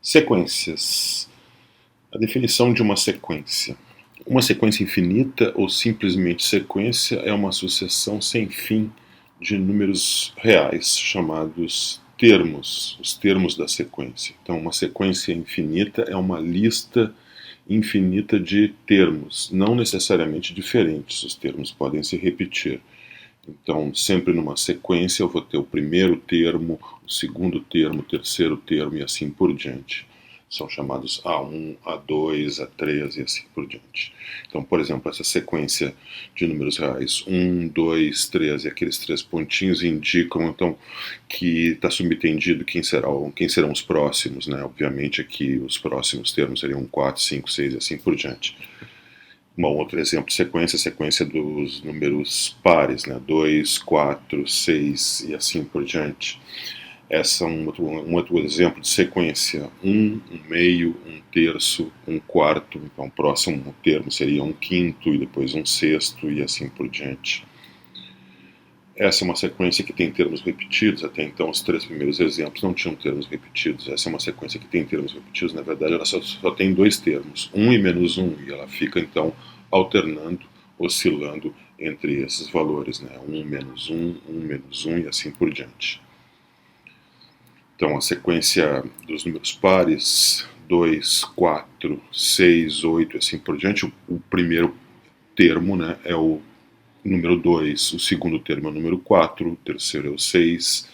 Sequências. A definição de uma sequência. Uma sequência infinita ou simplesmente sequência é uma sucessão sem fim de números reais, chamados termos, os termos da sequência. Então, uma sequência infinita é uma lista infinita de termos, não necessariamente diferentes, os termos podem se repetir. Então, sempre numa sequência eu vou ter o primeiro termo, o segundo termo, o terceiro termo e assim por diante. São chamados A1, A2, A3 e assim por diante. Então, por exemplo, essa sequência de números reais 1, 2, 3 e aqueles três pontinhos indicam então que está subentendido quem serão os próximos, né? Obviamente aqui os próximos termos seriam 4, 5, 6 e assim por diante. Um outro exemplo de sequência, a sequência dos números pares, né? 2, 4, 6 e assim por diante. Essa é um outro exemplo de sequência: um meio, um terço, um quarto. Então, o próximo termo seria um quinto e depois um sexto e assim por diante. Essa é uma sequência que tem termos repetidos. Até então, os três primeiros exemplos não tinham termos repetidos. Essa é uma sequência que tem termos repetidos. Na verdade, ela só tem dois termos, 1 e menos 1, e ela fica, então, alternando, oscilando entre esses valores, né? 1 menos 1, 1 menos 1 e assim por diante. Então, a sequência dos números pares, 2, 4, 6, 8 e assim por diante, o primeiro termo, né, é o número 2, o segundo termo é o número 4, o terceiro é o 6,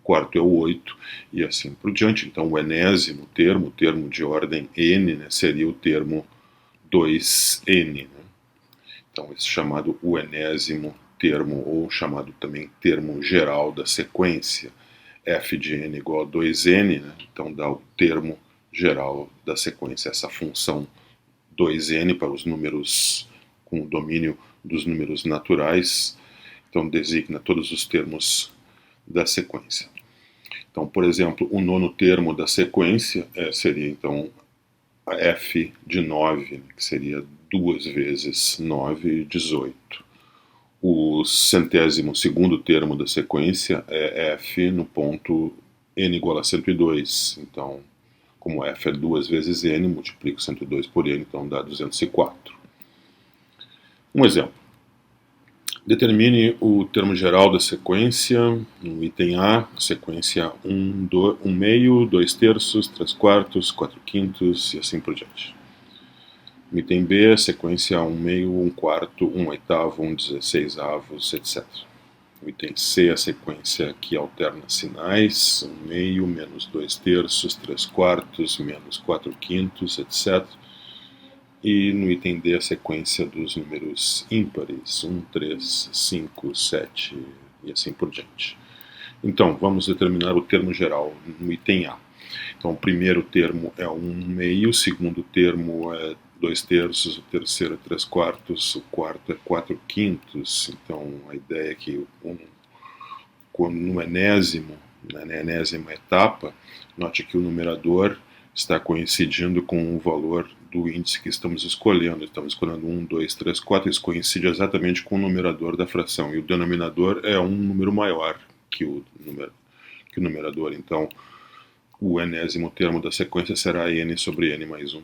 o quarto é o 8 e assim por diante. Então, o enésimo termo, o termo de ordem n, né, seria o termo 2n. Né? Então, esse chamado o enésimo termo, ou chamado também termo geral da sequência. F de n igual a 2n, né? Então dá o termo geral da sequência, essa função 2n para os números com o domínio dos números naturais, então designa todos os termos da sequência. Então, por exemplo, o nono termo da sequência seria então a f de 9, que seria 2 vezes 9, 18. O centésimo segundo termo da sequência é f no ponto n igual a 102. Então, como f é 2 vezes n, multiplico 102 por n, então dá 204. Um exemplo. Determine o termo geral da sequência, no item A, sequência 1 meio, 2 terços, 3 quartos, 4 quintos e assim por diante. No item B, sequência 1 meio, 1 quarto, 1 oitavo, 1 16avos, etc. No item C, a sequência que alterna sinais, 1 meio, menos 2 terços, 3 quartos, menos 4 quintos, etc. E no item D, a sequência dos números ímpares, 1, 3, 5, 7 e assim por diante. Então, vamos determinar o termo geral no item A. Então, o primeiro termo é 1 meio, o segundo termo é 2 terços, o terceiro é 3 quartos, o quarto é 4 quintos. Então, a ideia é que no enésimo, na enésima etapa, note que o numerador está coincidindo com o valor do índice que estamos escolhendo. Estamos escolhendo 1, 2, 3, 4, isso coincide exatamente com o numerador da fração. E o denominador é um número maior que o numerador. Então, o enésimo termo da sequência será n sobre n mais 1.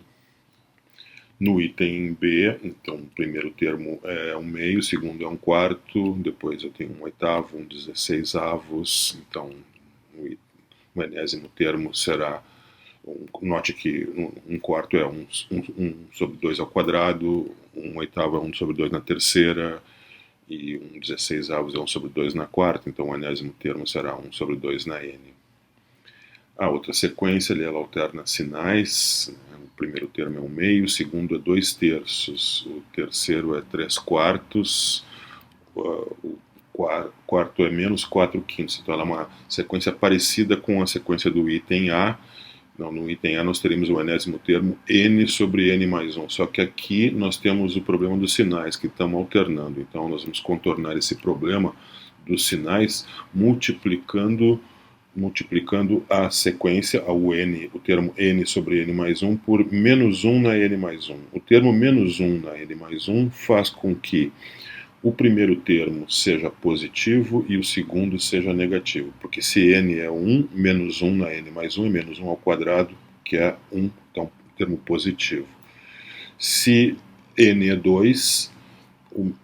No item B, então, o primeiro termo é 1 meio, o segundo é 1 quarto, depois eu tenho 1 oitavo, 1 16avos, então o enésimo termo será, note que 1 quarto é 1 sobre 2 ao quadrado, 1 oitavo é 1 sobre 2 na terceira, e 1 16avos é 1 sobre 2 na quarta, então o enésimo termo será 1 sobre 2 na n. A outra sequência, ela alterna sinais. O primeiro termo é 1 meio, o segundo é 2 terços, o terceiro é 3 quartos, o quarto é menos 4 quintos. Então ela é uma sequência parecida com a sequência do item A. No item A nós teremos o enésimo termo n sobre n mais 1, só que aqui nós temos o problema dos sinais que estão alternando. Então nós vamos contornar esse problema dos sinais multiplicando a sequência, o termo n sobre n mais 1, por menos 1 na n mais 1. O termo menos 1 na n mais 1 faz com que o primeiro termo seja positivo e o segundo seja negativo, porque se n é 1, menos 1 na n mais 1 é menos 1 ao quadrado que é 1, então termo positivo. Se n é 2,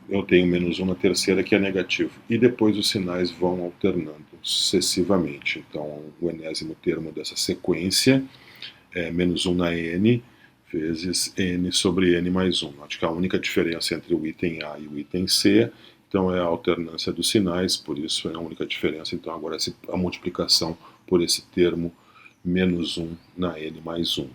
eu tenho menos 1 na terceira, que é negativo. E depois os sinais vão alternando sucessivamente. Então, o enésimo termo dessa sequência é menos 1 na n, vezes n sobre n mais 1. Acho que a única diferença entre o item A e o item C, então, é a alternância dos sinais, por isso é a única diferença. Então, agora a multiplicação por esse termo menos 1 na n mais 1.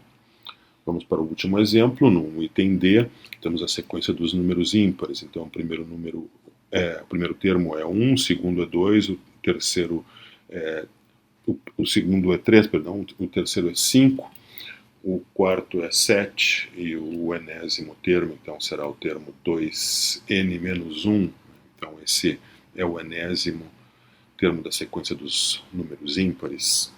Vamos para o último exemplo. No item D, temos a sequência dos números ímpares. Então, o primeiro termo é 1, o segundo é 2, o terceiro o segundo é 3, perdão, o terceiro é 5, o quarto é 7 e o enésimo termo, então, será o termo 2n menos 1. Então, esse é o enésimo termo da sequência dos números ímpares.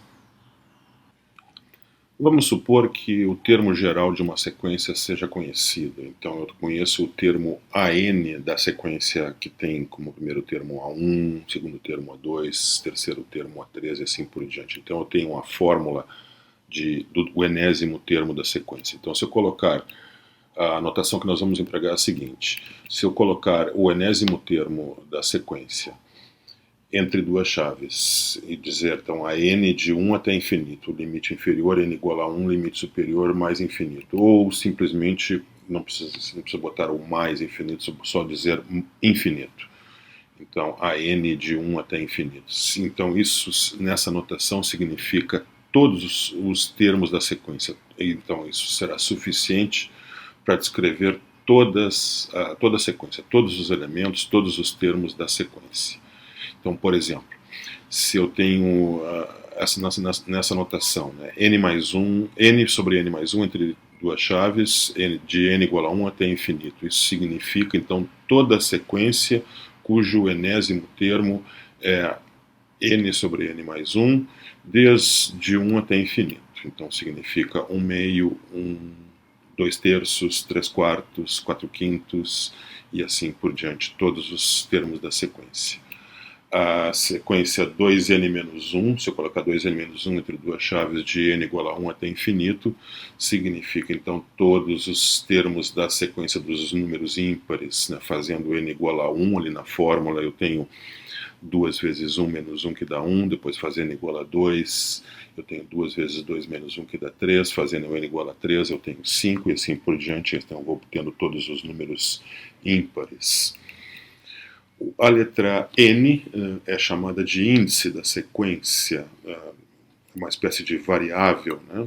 Vamos supor que o termo geral de uma sequência seja conhecido. Então, eu conheço o termo AN da sequência que tem como primeiro termo A1, segundo termo A2, terceiro termo A3 e assim por diante. Então, eu tenho uma fórmula do enésimo termo da sequência. Então, se eu colocar a notação que nós vamos empregar é a seguinte: se eu colocar o enésimo termo da sequência entre duas chaves e dizer, então, a n de 1 até infinito, o limite inferior, n igual a 1, limite superior, mais infinito. Ou simplesmente, não precisa botar o mais infinito, só dizer infinito. Então, a n de 1 até infinito. Então, isso, nessa notação, significa todos os termos da sequência. Então, isso será suficiente para descrever toda a sequência, todos os elementos, todos os termos da sequência. Então, por exemplo, se eu tenho nessa notação, né, n mais 1, n sobre n mais 1 entre duas chaves, de n igual a 1 até infinito. Isso significa, então, toda a sequência cujo enésimo termo é n sobre n mais 1, desde 1 até infinito. Então, significa 1 meio, 2 terços, 3 quartos, 4 quintos e assim por diante, todos os termos da sequência. A sequência 2n-1, se eu colocar 2n-1 entre duas chaves de n igual a 1 até infinito, significa, então, todos os termos da sequência dos números ímpares, né, fazendo n igual a 1, ali na fórmula eu tenho 2 vezes 1 menos 1 que dá 1, depois fazendo n igual a 2, eu tenho 2 vezes 2 menos 1 que dá 3, fazendo n igual a 3 eu tenho 5 e assim por diante, então eu vou obtendo todos os números ímpares. A letra N é chamada de índice da sequência, uma espécie de variável, né?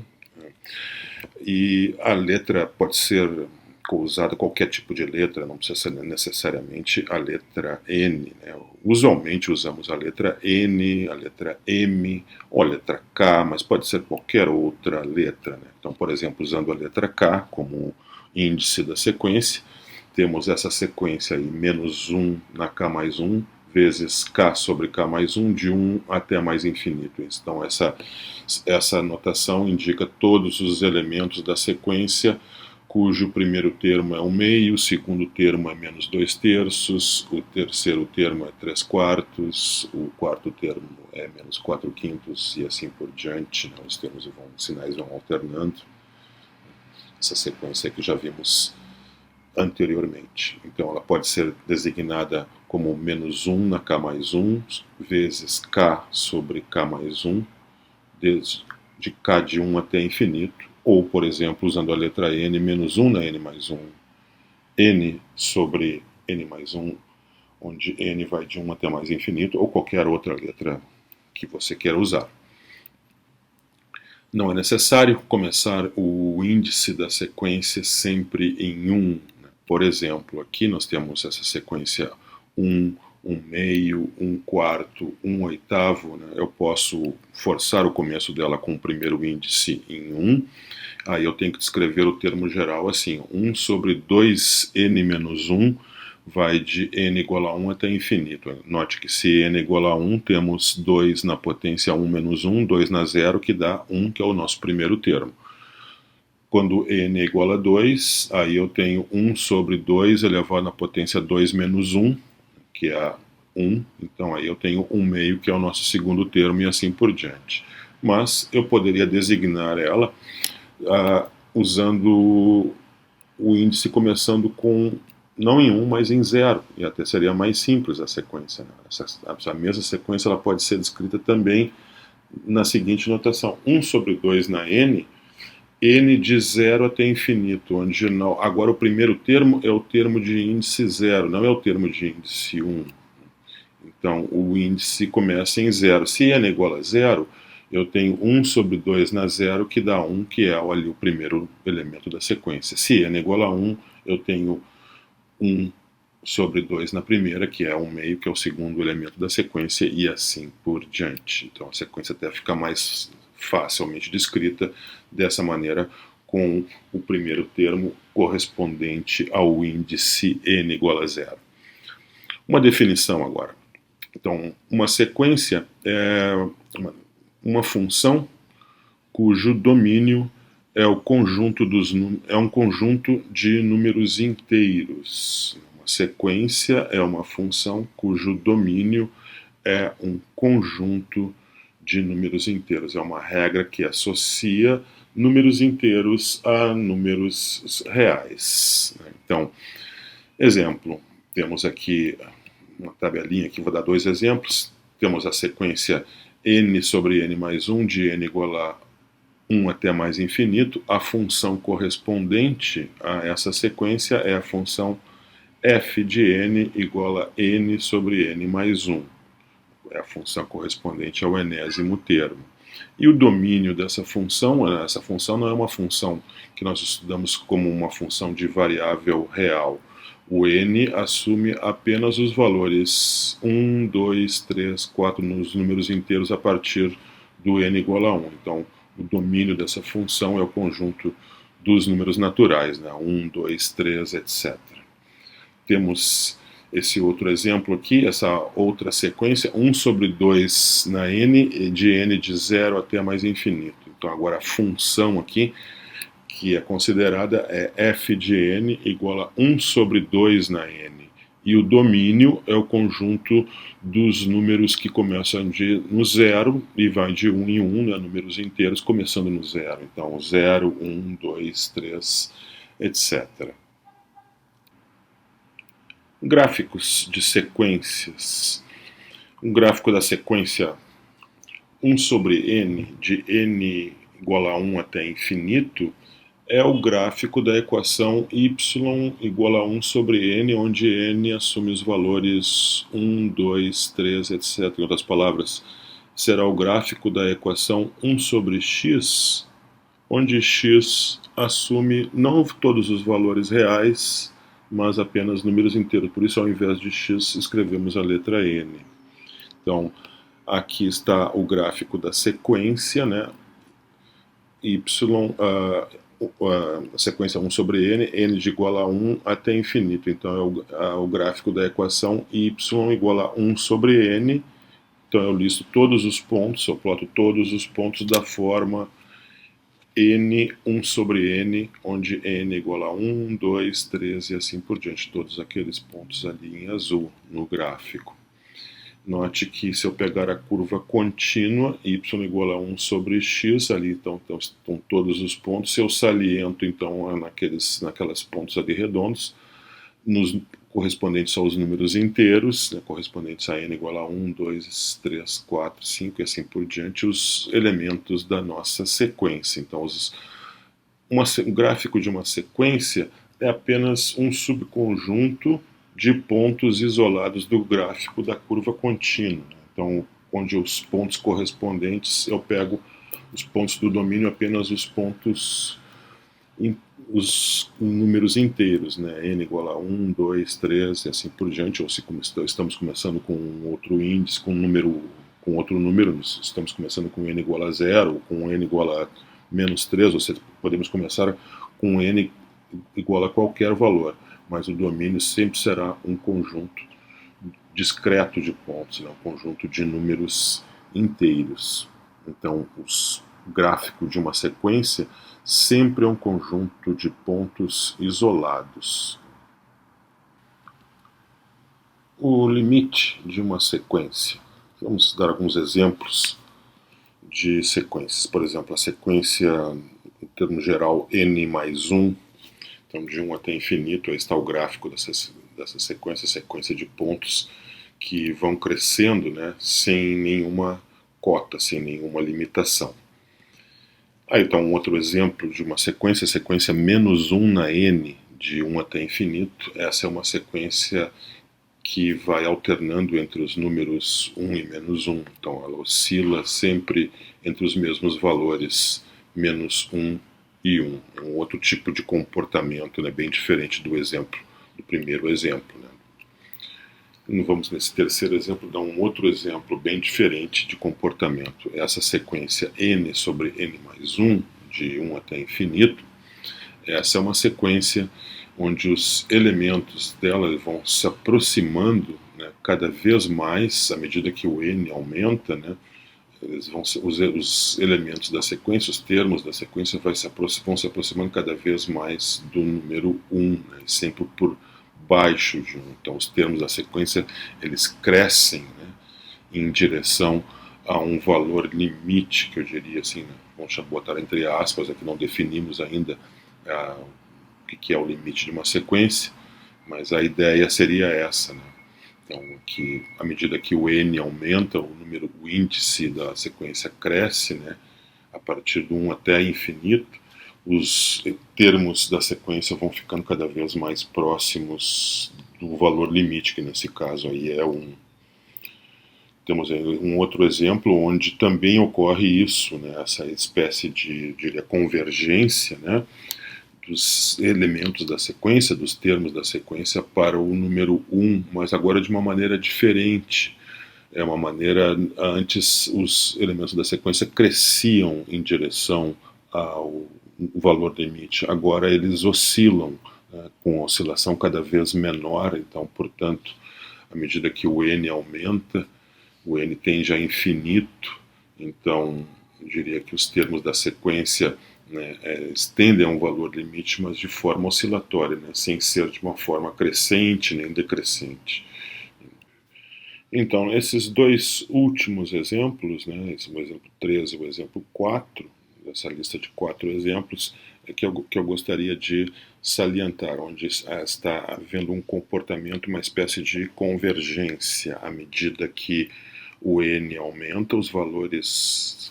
E a letra pode ser usada, qualquer tipo de letra, não precisa ser necessariamente a letra N, né? Usualmente usamos a letra N, a letra M ou a letra K, mas pode ser qualquer outra letra, né? Então, por exemplo, usando a letra K como índice da sequência, temos essa sequência aí, menos 1 na K mais 1, vezes K sobre K mais 1, de 1 até mais infinito. Então, essa notação indica todos os elementos da sequência, cujo primeiro termo é 1 meio, o segundo termo é menos 2 terços, o terceiro termo é 3 quartos, o quarto termo é menos 4 quintos e assim por diante, né? Os sinais vão alternando. Essa sequência que já vimos anteriormente. Então, ela pode ser designada como menos 1 na K mais 1, vezes K sobre K mais 1, de K de 1 até infinito, ou, por exemplo, usando a letra N, menos 1 na N mais 1, N sobre N mais 1, onde N vai de 1 até mais infinito, ou qualquer outra letra que você queira usar. Não é necessário começar o índice da sequência sempre em 1. Por exemplo, aqui nós temos essa sequência 1, 1 meio, 1 quarto, 1 oitavo. Né? Eu posso forçar o começo dela com o primeiro índice em 1. Aí eu tenho que descrever o termo geral assim: 1 sobre 2n menos 1 vai de n igual a 1 até infinito. Note que se n igual a 1, temos 2 na potência 1 menos 1, 2 na 0, que dá 1, que é o nosso primeiro termo. Quando n é igual a 2, aí eu tenho 1 sobre 2 elevado na potência 2 menos 1, que é 1. Então aí eu tenho 1 meio, que é o nosso segundo termo, e assim por diante. Mas eu poderia designar ela usando o índice começando com não em 1, mas em 0, e até seria mais simples a sequência, né? A mesma sequência ela pode ser descrita também na seguinte notação: 1 sobre 2 na n, n de 0 até infinito, onde não, agora o primeiro termo é o termo de índice 0, não é o termo de índice 1. Então, o índice começa em 0. Se n é igual a 0, eu tenho 1 sobre 2 na 0, que dá 1, que é ali o primeiro elemento da sequência. Se n é igual a 1, eu tenho 1 sobre 2 na primeira, que é 1 meio, que é o segundo elemento da sequência, e assim por diante. Então, a sequência até fica mais facilmente descrita dessa maneira, com o primeiro termo correspondente ao índice n igual a 0. Uma definição agora. Então, uma sequência é uma função cujo domínio é o conjunto é um conjunto de números inteiros. Uma sequência é uma função cujo domínio é um conjunto de números inteiros. É uma regra que associa números inteiros a números reais. Então, exemplo, temos aqui uma tabelinha aqui, vou dar 2 exemplos. Temos a sequência n sobre n mais 1, de n igual a 1 até mais infinito. A função correspondente a essa sequência é a função f de n igual a n sobre n mais 1. É a função correspondente ao enésimo termo. E o domínio dessa função, essa função não é uma função que nós estudamos como uma função de variável real. O n assume apenas os valores 1, 2, 3, 4 nos números inteiros a partir do n igual a 1. Então, o domínio dessa função é o conjunto dos números naturais, né? 1, 2, 3, etc. Temos esse outro exemplo aqui, essa outra sequência, 1 sobre 2 na n, de n de 0 até mais infinito. Então, agora a função aqui, que é considerada, é f de n igual a 1 sobre 2 na n. E o domínio é o conjunto dos números que começam no 0 e vai de 1 em 1, né, números inteiros começando no 0. Então, 0, 1, 2, 3, etc. Gráficos de sequências. Um gráfico da sequência 1 sobre n, de n igual a 1 até infinito, é o gráfico da equação y igual a 1 sobre n, onde n assume os valores 1, 2, 3, etc. Em outras palavras, será o gráfico da equação 1 sobre x, onde x assume não todos os valores reais, mas apenas números inteiros. Por isso, ao invés de x, escrevemos a letra n. Então, aqui está o gráfico da sequência, né? Y, a sequência 1 sobre n, n de igual a 1 até infinito. Então, é o gráfico da equação y igual a 1 sobre n. Então, eu listo todos os pontos, eu ploto todos os pontos da forma n, 1 sobre n, onde n é igual a 1, 2, 3 e assim por diante. Todos aqueles pontos ali em azul no gráfico. Note que se eu pegar a curva contínua, y igual a 1 sobre x, ali então estão todos os pontos. Se eu saliento então naquelas pontos ali redondos, correspondentes aos números inteiros, né, correspondentes a n igual a 1, 2, 3, 4, 5 e assim por diante, os elementos da nossa sequência. Então, um gráfico de uma sequência é apenas um subconjunto de pontos isolados do gráfico da curva contínua. Então, onde os pontos correspondentes, eu pego os pontos do domínio, apenas os pontos, os números inteiros, né? N igual a 1, 2, 3 e assim por diante, ou se estamos começando com outro índice, com outro número, estamos começando com n igual a 0, ou com n igual a menos 3, ou seja, podemos começar com n igual a qualquer valor, mas o domínio sempre será um conjunto discreto de pontos, né? Um conjunto de números inteiros. Então, o gráfico de uma sequência sempre é um conjunto de pontos isolados. O limite de uma sequência. Vamos dar alguns exemplos de sequências. Por exemplo, a sequência termo geral n mais 1, então de 1 até infinito. Aí está o gráfico dessa sequência de pontos que vão crescendo, né, sem nenhuma cota, sem nenhuma limitação. Aí está um outro exemplo de uma sequência menos 1 na n, de 1 até infinito. Essa é uma sequência que vai alternando entre os números 1 e menos 1. Então ela oscila sempre entre os mesmos valores, menos 1 e 1. É um outro tipo de comportamento, né, bem diferente do primeiro exemplo. Né. Vamos, nesse terceiro exemplo, dar um outro exemplo bem diferente de comportamento. Essa sequência n sobre n mais 1, de 1 até infinito, essa é uma sequência onde os elementos dela vão se aproximando, né, cada vez mais, à medida que o n aumenta, né, os elementos da sequência, os termos da sequência vão se aproximando cada vez mais do número 1, né, sempre por baixo de 1. Então os termos da sequência eles crescem, né, em direção a um valor limite, que eu diria assim, né, vamos botar entre aspas, aqui não definimos ainda o que é o limite de uma sequência, mas a ideia seria essa, né? Então, que à medida que o n aumenta, o índice da sequência cresce, né, a partir do 1 até infinito, os termos da sequência vão ficando cada vez mais próximos do valor limite, que nesse caso aí é 1. Temos aí um outro exemplo onde também ocorre isso, né, essa espécie de, diria, convergência, né, dos elementos da sequência, dos termos da sequência para o número 1, mas agora de uma maneira diferente. É uma maneira, antes os elementos da sequência cresciam em direção ao valor limite, agora eles oscilam, né, com oscilação cada vez menor. Então, portanto, à medida que o n aumenta, o n tende a infinito, então eu diria que os termos da sequência, né, estendem a um valor limite, mas de forma oscilatória, né, sem ser de uma forma crescente nem decrescente. Então, esses dois últimos exemplos, né, esse é o exemplo 3 e o exemplo 4, dessa lista de 4 exemplos, é que eu gostaria de salientar, onde está havendo um comportamento, uma espécie de convergência, à medida que o n aumenta, os valores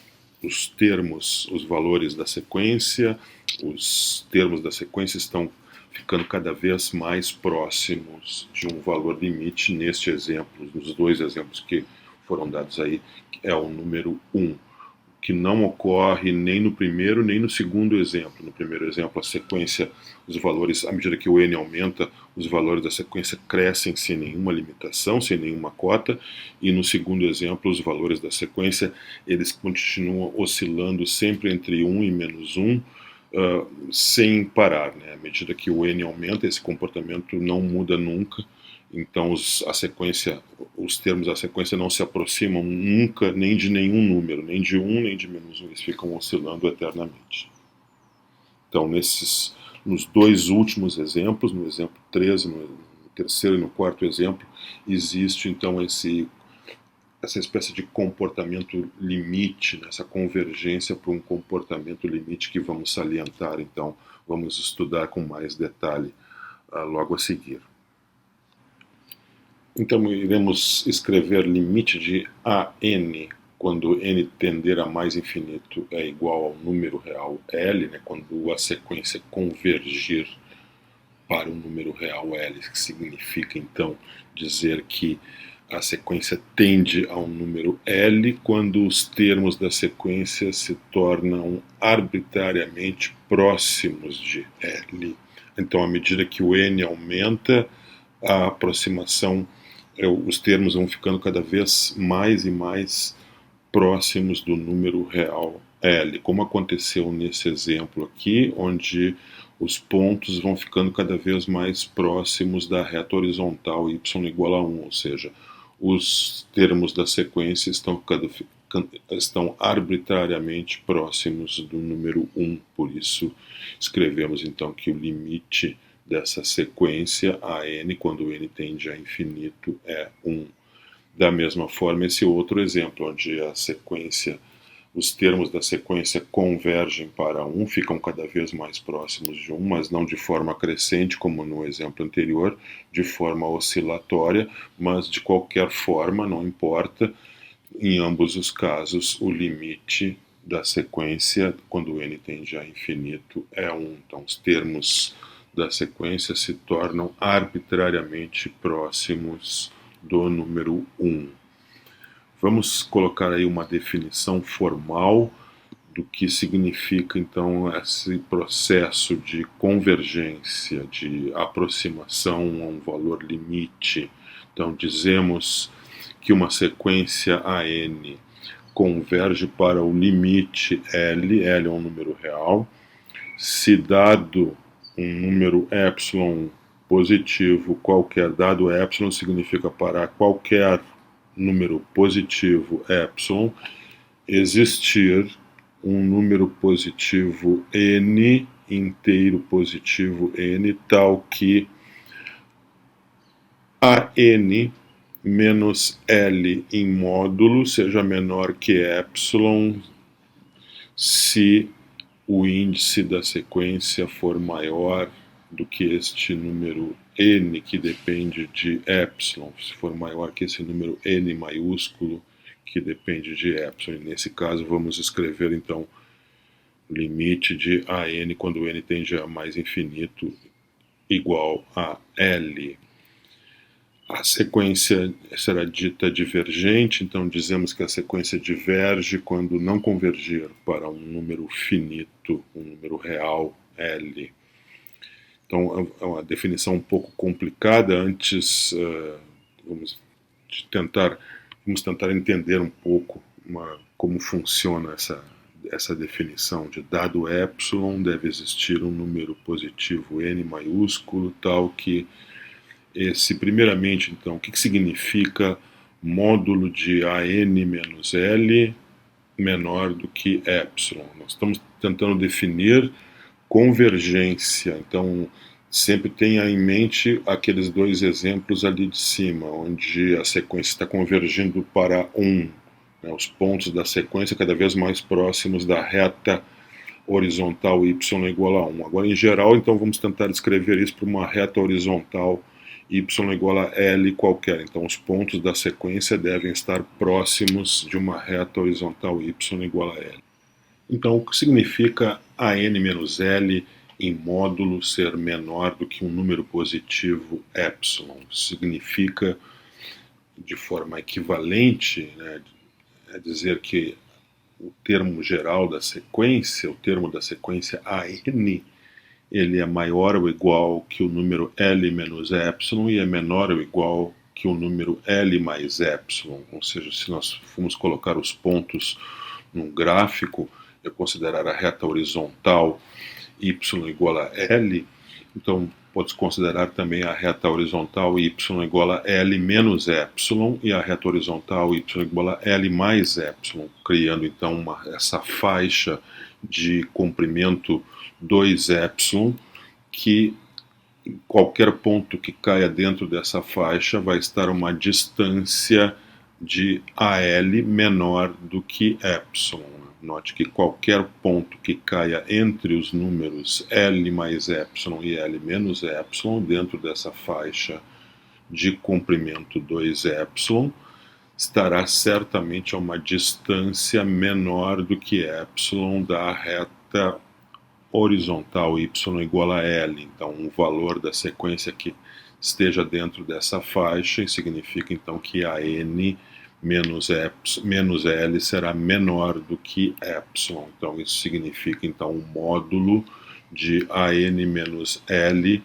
da sequência, os termos da sequência estão ficando cada vez mais próximos de um valor limite. Neste exemplo, nos dois exemplos que foram dados aí, é o número 1, que não ocorre nem no primeiro nem no segundo exemplo. No primeiro exemplo, a sequência, os valores, à medida que o n aumenta, os valores da sequência crescem sem nenhuma limitação, sem nenhuma cota, e no segundo exemplo, os valores da sequência, eles continuam oscilando sempre entre 1 e menos 1, sem parar, né? À medida que o n aumenta, esse comportamento não muda nunca. Então os termos da sequência não se aproximam nunca nem de nenhum número, nem de 1 nem de menos 1, eles ficam oscilando eternamente. Então nos dois últimos exemplos, no exemplo 13, no terceiro e no quarto exemplo, existe então essa espécie de comportamento limite, né, essa convergência para um comportamento limite que vamos salientar, então vamos estudar com mais detalhe logo a seguir. Então iremos escrever limite de AN quando n tender a mais infinito é igual ao número real L, né, quando a sequência convergir para o número real L, que significa então dizer que a sequência tende a um número L quando os termos da sequência se tornam arbitrariamente próximos de L. Então, à medida que o n aumenta, a aproximação, os termos vão ficando cada vez mais e mais próximos do número real L, como aconteceu nesse exemplo aqui, onde os pontos vão ficando cada vez mais próximos da reta horizontal y igual a 1, ou seja, os termos da sequência estão arbitrariamente próximos do número 1, por isso escrevemos então que o limite dessa sequência a n, quando n tende a infinito, é 1. Da mesma forma, esse outro exemplo, onde a sequência os termos da sequência convergem para 1, ficam cada vez mais próximos de 1, mas não de forma crescente, como no exemplo anterior, de forma oscilatória, mas de qualquer forma, não importa, em ambos os casos, o limite da sequência, quando n tende a infinito, é 1. Então, os termos da sequência se tornam arbitrariamente próximos do número 1. Vamos colocar aí uma definição formal do que significa, então, esse processo de convergência, de aproximação a um valor limite. Então, dizemos que uma sequência AN converge para o limite L é um número real, se dado um número epsilon positivo qualquer, dado epsilon significa para qualquer número positivo epsilon, existir um número positivo n, inteiro positivo n, tal que AN menos L em módulo seja menor que epsilon se o índice da sequência for maior do que este número n, que depende de epsilon, se for maior que esse número n maiúsculo, que depende de epsilon. Nesse caso, vamos escrever, então, limite de AN, quando n tende a mais infinito, igual a L. A sequência será dita divergente, então dizemos que a sequência diverge quando não convergir para um número finito, um número real, L. Então é uma definição um pouco complicada. Antes vamos tentar entender um pouco como funciona essa definição de dado epsilon, deve existir um número positivo n maiúsculo, tal que esse, primeiramente, então, o que significa módulo de AN menos L menor do que epsilon? Nós estamos tentando definir convergência, então sempre tenha em mente aqueles dois exemplos ali de cima, onde a sequência está convergindo para 1, né, os pontos da sequência cada vez mais próximos da reta horizontal y igual a 1. Agora, em geral, então vamos tentar escrever isso para uma reta horizontal y igual a L qualquer. Então, os pontos da sequência devem estar próximos de uma reta horizontal y igual a L. Então, o que significa AN menos L em módulo ser menor do que um número positivo epsilon? Significa, de forma equivalente, né, é dizer que o termo geral da sequência, o termo da sequência AN, ele é maior ou igual que o número L menos epsilon e é menor ou igual que o número L mais epsilon. Ou seja, se nós formos colocar os pontos num gráfico, eu considerar a reta horizontal y igual a L, então pode-se considerar também a reta horizontal y igual a L menos epsilon e a reta horizontal y igual a L mais epsilon, criando então essa faixa de comprimento 2 epsilon, que qualquer ponto que caia dentro dessa faixa vai estar a uma distância de AL menor do que epsilon. Note que qualquer ponto que caia entre os números L mais epsilon e L menos epsilon, dentro dessa faixa de comprimento 2 epsilon, estará certamente a uma distância menor do que epsilon da reta horizontal y igual a L. Então, um valor da sequência que esteja dentro dessa faixa significa então que a n menos L será menor do que epsilon. Então, isso significa então um módulo de AN menos L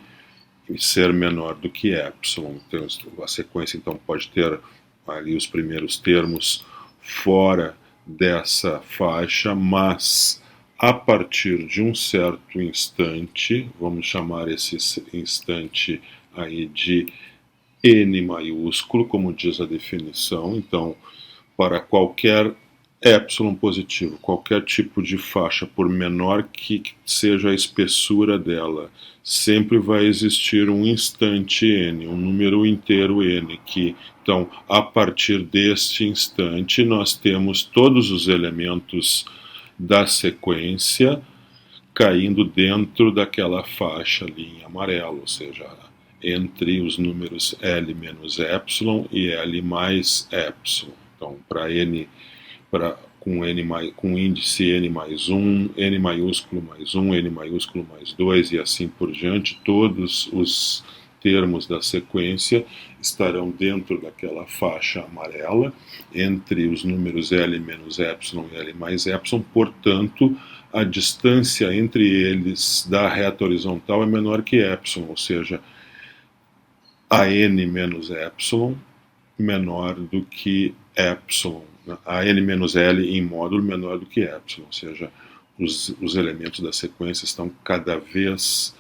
ser menor do que epsilon. Então, a sequência então pode ter ali os primeiros termos fora dessa faixa, mas a partir de um certo instante, vamos chamar esse instante aí de n maiúsculo, como diz a definição. Então, para qualquer Epsilon positivo, qualquer tipo de faixa, por menor que seja a espessura dela, sempre vai existir um instante n, um número inteiro n, então, a partir deste instante, nós temos todos os elementos da sequência caindo dentro daquela faixa ali em amarelo, ou seja, entre os números L menos epsilon e L mais epsilon. Então, para n com índice n mais 1, n maiúsculo mais 1, n maiúsculo mais 2 e assim por diante, todos os termos da sequência estarão dentro daquela faixa amarela entre os números L menos epsilon e L mais epsilon, portanto, a distância entre eles da reta horizontal é menor que epsilon, ou seja, a n menos epsilon menor do que epsilon, a n menos L em módulo menor do que epsilon, ou seja, os elementos da sequência estão cada vez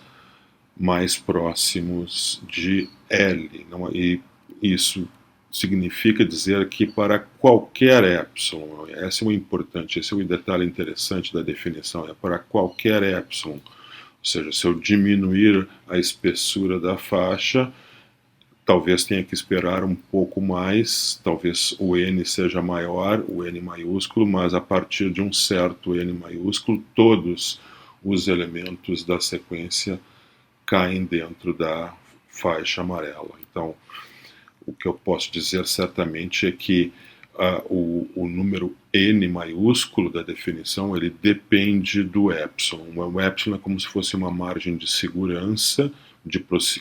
mais próximos de L, e isso significa dizer que para qualquer epsilon, esse é o importante, esse é o detalhe interessante da definição, é para qualquer epsilon, ou seja, se eu diminuir a espessura da faixa, talvez tenha que esperar um pouco mais, talvez o n seja maior, o n maiúsculo, mas a partir de um certo n maiúsculo, todos os elementos da sequência caem dentro da faixa amarela. Então, o que eu posso dizer certamente é que o número n maiúsculo da definição, ele depende do epsilon. O epsilon é como se fosse uma margem de segurança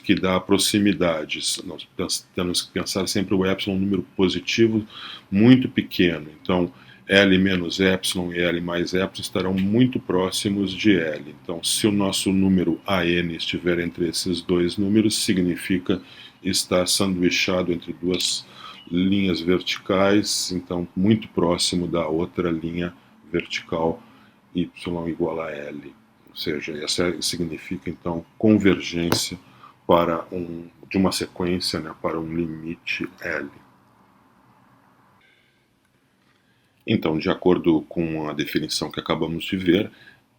que dá proximidades. Nós temos que pensar sempre o epsilon um número positivo muito pequeno. Então, L menos epsilon e L mais epsilon estarão muito próximos de L. Então, se o nosso número AN estiver entre esses dois números, significa estar sanduichado entre duas linhas verticais, então muito próximo da outra linha vertical y igual a L. Ou seja, essa significa então convergência de uma sequência, né, para um limite L. Então, de acordo com a definição que acabamos de ver,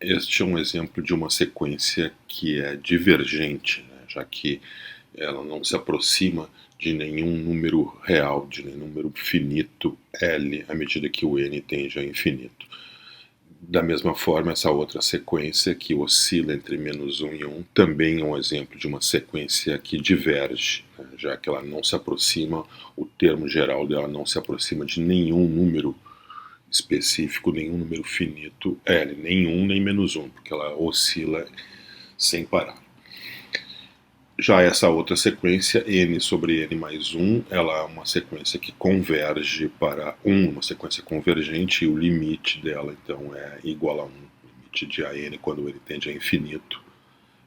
este é um exemplo de uma sequência que é divergente, né, já que ela não se aproxima de nenhum número real, de nenhum número finito L, à medida que o n tende a infinito. Da mesma forma, essa outra sequência que oscila entre menos 1 e 1 também é um exemplo de uma sequência que diverge, né, já que ela não se aproxima, o termo geral dela não se aproxima de nenhum número específico, nenhum número finito L, nem 1 nem menos 1, porque ela oscila sem parar. Já essa outra sequência, n sobre n mais 1, ela é uma sequência que converge para 1, uma sequência convergente, e o limite dela, então, é igual a 1. O limite de an, quando ele tende a infinito,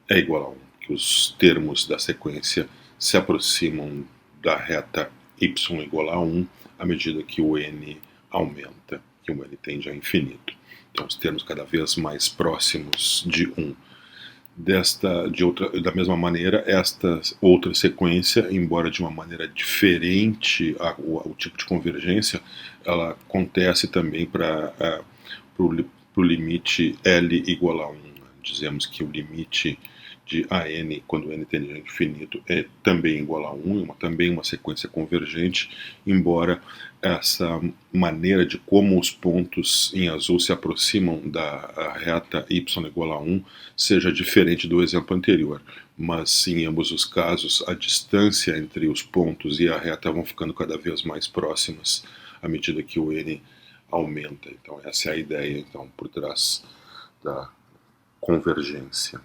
é igual a 1, que os termos da sequência se aproximam da reta y igual a 1 à medida que o n aumenta, que o n tende a infinito. Então, os termos cada vez mais próximos de 1. Da mesma maneira, esta outra sequência, embora de uma maneira diferente o tipo de convergência, ela acontece também para o limite L igual a 1. Dizemos que o limite de AN, quando n tende a infinito, é também igual a 1, também uma sequência convergente, embora essa maneira de como os pontos em azul se aproximam da reta y igual a 1 seja diferente do exemplo anterior, mas em ambos os casos a distância entre os pontos e a reta vão ficando cada vez mais próximas à medida que o n aumenta. Então essa é a ideia, então, por trás da convergência.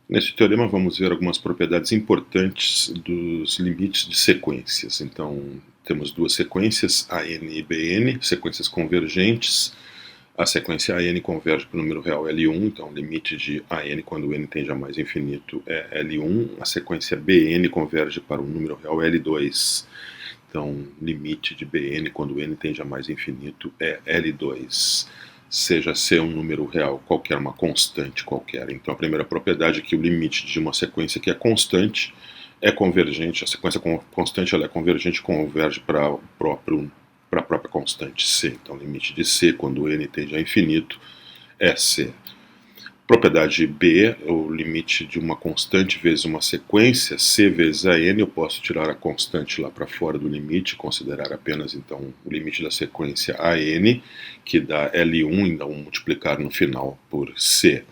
Neste teorema vamos ver algumas propriedades importantes dos limites de sequências. Então, temos duas sequências, AN e BN, sequências convergentes. A sequência AN converge para o número real L1, então o limite de AN quando o n tende a mais infinito é L1. A sequência BN converge para o número real L2, então o limite de BN quando o n tende a mais infinito é L2. Seja C um número real qualquer, uma constante qualquer. Então a primeira propriedade é que o limite de uma sequência que é constante é convergente, a sequência constante ela é convergente, converge para o próprio para a própria constante C. Então, o limite de C, quando n tende a infinito, é C. Propriedade B, o limite de uma constante vezes uma sequência, C vezes a n, eu posso tirar a constante lá para fora do limite, considerar apenas então o limite da sequência a n, que dá L1, então multiplicar no final por C.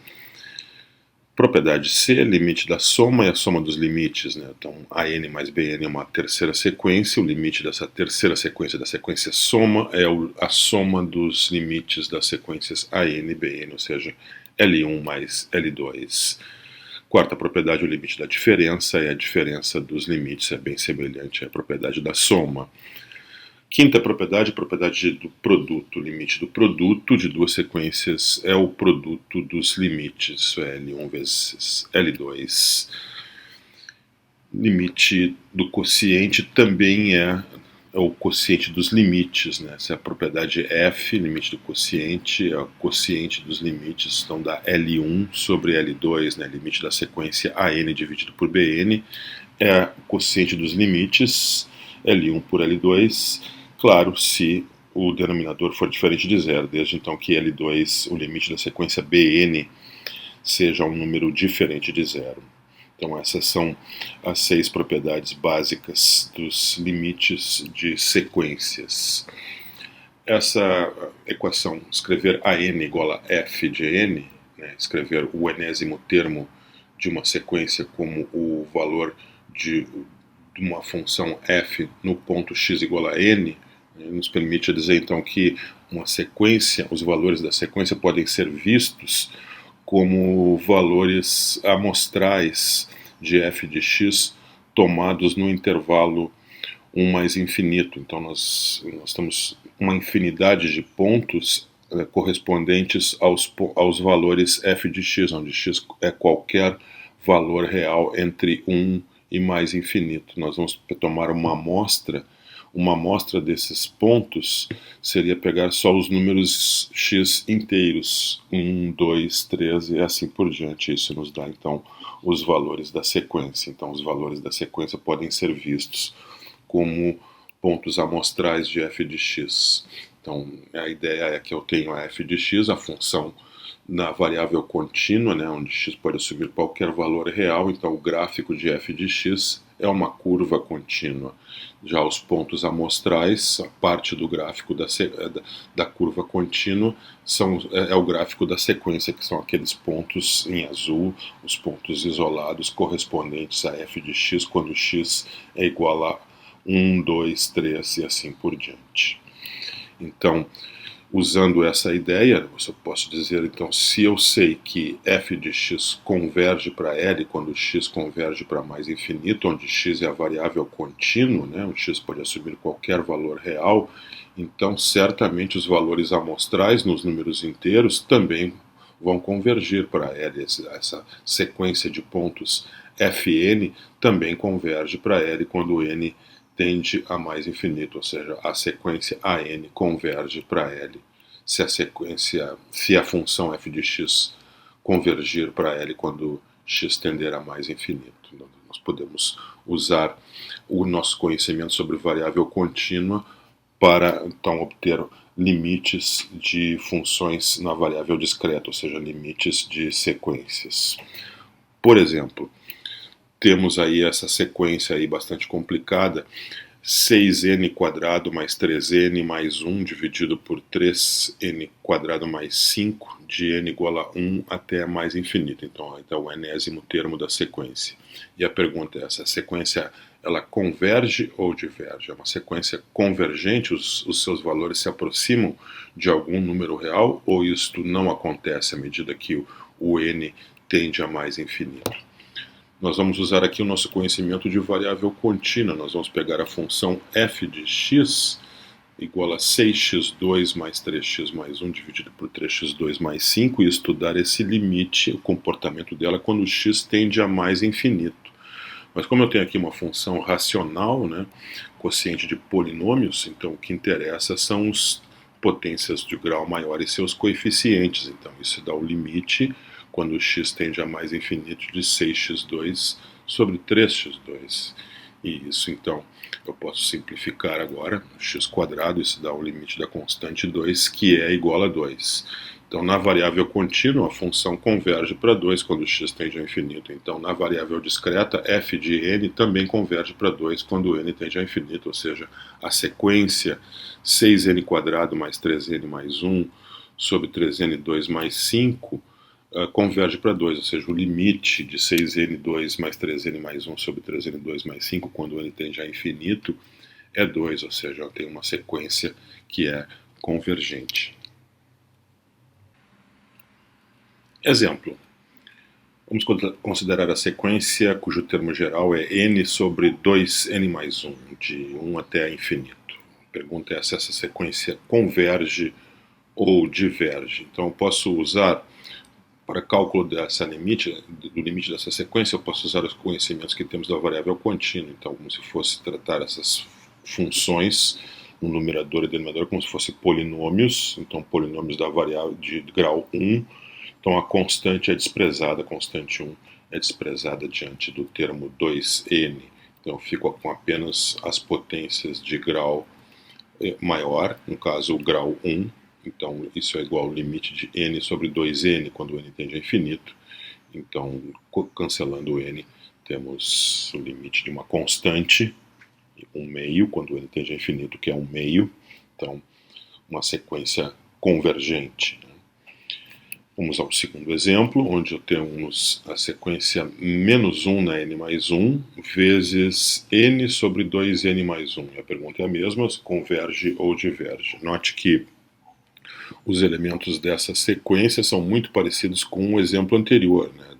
Propriedade C, limite da soma e a soma dos limites, né? Então, AN mais BN é uma terceira sequência, o limite dessa terceira sequência da sequência soma é a soma dos limites das sequências AN e BN, ou seja, L1 mais L2. Quarta propriedade, o limite da diferença é a diferença dos limites, é bem semelhante à propriedade da soma. Quinta propriedade do produto. O limite do produto de duas sequências é o produto dos limites, isso é L1 vezes L2. Limite do quociente também é o quociente dos limites, né? Essa é a propriedade F, limite do quociente, é o quociente dos limites, então dá L1 sobre L2, né? Limite da sequência AN dividido por BN, é o quociente dos limites, L1 por L2, claro, se o denominador for diferente de zero, desde então que L2, o limite da sequência BN, seja um número diferente de zero. Então essas são as 6 propriedades básicas dos limites de sequências. Essa equação, escrever AN igual a F de N, né, escrever o enésimo termo de uma sequência como o valor de uma função f no ponto x igual a n, nos permite dizer então que uma sequência, os valores da sequência podem ser vistos como valores amostrais de f de x tomados no intervalo 1 mais infinito. Então nós temos uma infinidade de pontos correspondentes aos valores f de x, onde x é qualquer valor real entre 1 e mais infinito. Nós vamos tomar uma amostra desses pontos seria pegar só os números x inteiros, 1, 2, 3 e assim por diante. Isso nos dá então os valores da sequência. Então os valores da sequência podem ser vistos como pontos amostrais de f de x. Então a ideia é que eu tenho a f de x, a função na variável contínua, né, onde x pode assumir qualquer valor real, então o gráfico de f de x é uma curva contínua. Já os pontos amostrais, a parte do gráfico da curva contínua, é o gráfico da sequência, que são aqueles pontos em azul, os pontos isolados correspondentes a f de x, quando x é igual a 1, 2, 3 e assim por diante. Então, usando essa ideia, eu posso dizer, então, se eu sei que f de x converge para L quando x converge para mais infinito, onde x é a variável contínua, né, onde x pode assumir qualquer valor real, então certamente os valores amostrais nos números inteiros também vão convergir para L. Essa sequência de pontos Fn também converge para L quando n tende a mais infinito, ou seja, a sequência AN converge para L. Se a função f de x convergir para L quando x tender a mais infinito. Nós podemos usar o nosso conhecimento sobre variável contínua para, então, obter limites de funções na variável discreta, ou seja, limites de sequências. Por exemplo, temos aí essa sequência aí bastante complicada, 6n² mais 3n mais 1 dividido por 3n² mais 5 de n igual a 1 até mais infinito. Então, é o enésimo termo da sequência. E a pergunta é essa, a sequência ela converge ou diverge? É uma sequência convergente, os seus valores se aproximam de algum número real, ou isto não acontece à medida que o n tende a mais infinito? Nós vamos usar aqui o nosso conhecimento de variável contínua. Nós vamos pegar a função f de x igual a 6x2 mais 3x mais 1 dividido por 3x2 mais 5 e estudar esse limite, o comportamento dela quando x tende a mais infinito. Mas como eu tenho aqui uma função racional, né, quociente de polinômios, então o que interessa são as potências de grau maior e seus coeficientes. Então isso dá o limite quando x tende a mais infinito de 6x2 sobre 3x2. E isso, então, eu posso simplificar agora, x², isso dá o limite da constante 2, que é igual a 2. Então, na variável contínua, a função converge para 2 quando x tende ao infinito. Então, na variável discreta, f de n também converge para 2 quando n tende ao infinito, ou seja, a sequência 6n² mais 3n mais 1 sobre 3n2 mais 5 converge para 2, ou seja, o limite de 6n2 mais 3n mais 1 sobre 3n2 mais 5, quando n tende a infinito, é 2, ou seja, eu tenho uma sequência que é convergente. Exemplo. Vamos considerar a sequência cujo termo geral é n sobre 2n mais 1, de 1 até infinito. A pergunta é se essa sequência converge ou diverge. Então, eu posso usar, para cálculo do limite dessa sequência, eu posso usar os conhecimentos que temos da variável contínua. Então, como se fosse tratar essas funções no numerador e denominador como se fossem polinômios. Então, polinômios da variável de grau 1. Então, a constante é desprezada, a constante 1 é desprezada diante do termo 2n. Então, eu fico com apenas as potências de grau maior, no caso, o grau 1. Então, isso é igual ao limite de n sobre 2n, quando n tende a infinito. Então, cancelando o n, temos o limite de uma constante, 1/2, quando n tende a infinito, que é 1/2. Então, uma sequência convergente. Vamos ao segundo exemplo, onde temos a sequência -1 na n mais 1 vezes n sobre 2n mais 1. A pergunta é a mesma, se converge ou diverge. Note que os elementos dessa sequência são muito parecidos com o exemplo anterior, né?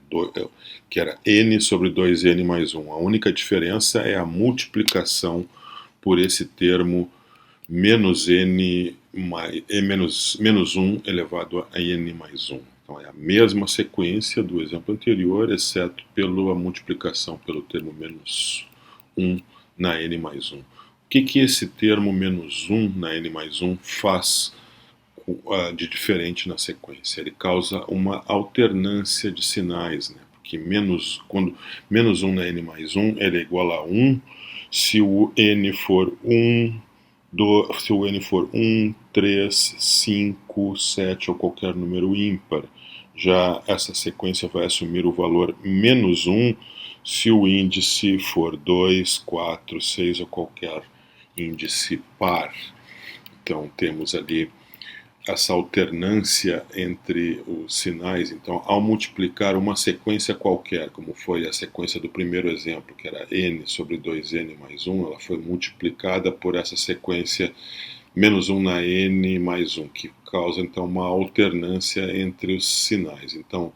Que era n sobre 2n mais 1. A única diferença é a multiplicação por esse termo menos 1 elevado a n mais 1. Então é a mesma sequência do exemplo anterior, exceto pela multiplicação pelo termo menos 1 na n mais 1. O que esse termo menos 1 na n mais 1 faz de diferente na sequência? Ele causa uma alternância de sinais, né? Porque quando menos 1 na n mais 1 ele é igual a 1 se o n for 1, se o n for 1, 3, 5, 7 ou qualquer número ímpar. Já essa sequência vai assumir o valor menos 1 se o índice for 2, 4, 6 ou qualquer índice par. Então temos ali essa alternância entre os sinais. Então, ao multiplicar uma sequência qualquer, como foi a sequência do primeiro exemplo, que era n sobre 2n mais 1, ela foi multiplicada por essa sequência menos 1 na n mais 1, que causa, então, uma alternância entre os sinais. Então,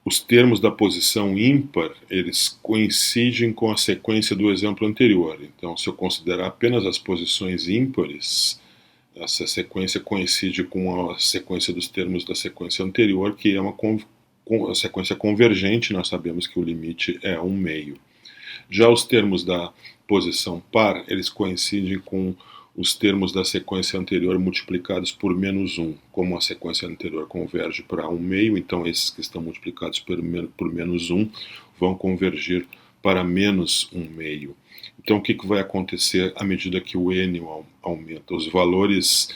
os termos da posição ímpar, eles coincidem com a sequência do exemplo anterior. Então, se eu considerar apenas as posições ímpares, essa sequência coincide com a sequência dos termos da sequência anterior, que é uma sequência convergente. Nós sabemos que o limite é 1/2. Já os termos da posição par, eles coincidem com os termos da sequência anterior multiplicados por menos 1. Como a sequência anterior converge para 1/2, então esses que estão multiplicados por menos 1 vão convergir para menos 1/2. Então, o que vai acontecer à medida que o n aumenta? Os valores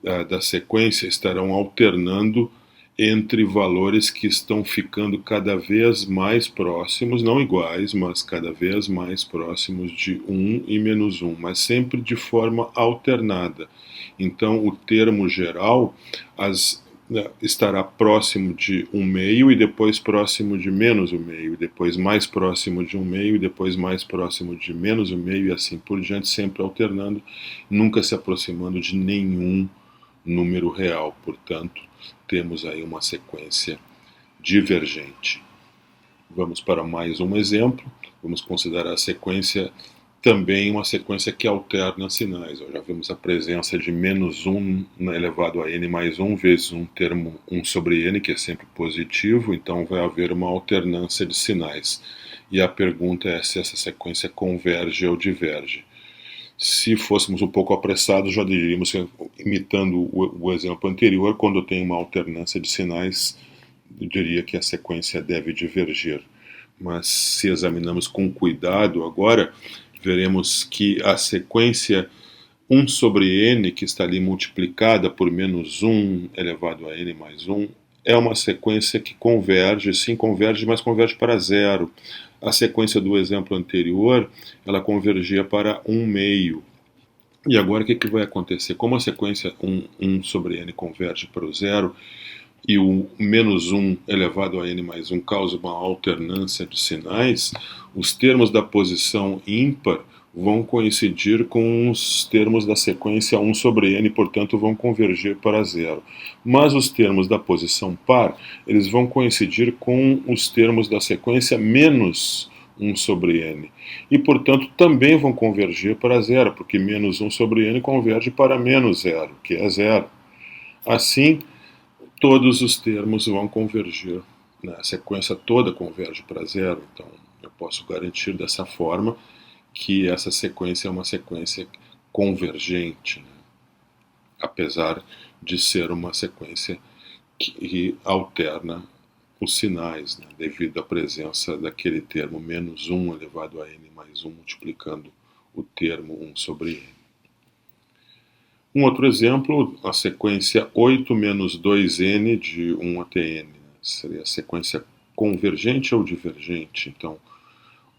da sequência estarão alternando entre valores que estão ficando cada vez mais próximos, não iguais, mas cada vez mais próximos de 1 e menos 1, mas sempre de forma alternada. Então, o termo geral estará próximo de 1/2 e depois próximo de menos 1/2, e depois mais próximo de 1/2 e depois mais próximo de menos 1/2 e assim por diante, sempre alternando, nunca se aproximando de nenhum número real. Portanto, temos aí uma sequência divergente. Vamos para mais um exemplo. Vamos considerar a sequência também uma sequência que alterna sinais. Já vimos a presença de menos 1 elevado a n mais 1 vezes um termo 1 sobre n, que é sempre positivo, então vai haver uma alternância de sinais. E a pergunta é se essa sequência converge ou diverge. Se fôssemos um pouco apressados, já diríamos, imitando o exemplo anterior, quando tem uma alternância de sinais, eu diria que a sequência deve divergir. mas se examinamos com cuidado agora, veremos que a sequência 1 sobre n, que está ali multiplicada por menos 1 elevado a n mais 1, é uma sequência que converge, sim, converge, mas converge para zero. A sequência do exemplo anterior, ela convergia para 1 meio. E agora o que vai acontecer? Como a sequência 1 sobre n converge para o zero, e o menos 1 elevado a n mais 1 causa uma alternância de sinais, os termos da posição ímpar vão coincidir com os termos da sequência 1 sobre n, portanto vão convergir para zero. Mas os termos da posição par, eles vão coincidir com os termos da sequência menos 1 sobre n. E, portanto, também vão convergir para zero, porque menos 1 sobre n converge para menos zero, que é zero. Assim, todos os termos vão convergir, né? A sequência toda converge para zero, então eu posso garantir dessa forma que essa sequência é uma sequência convergente, né? Apesar de ser uma sequência que alterna os sinais, né? Devido à presença daquele termo menos 1 elevado a n mais 1 multiplicando o termo 1 sobre n. Um outro exemplo, a sequência 8 menos 2n de 1 até n. Seria a sequência convergente ou divergente. Então,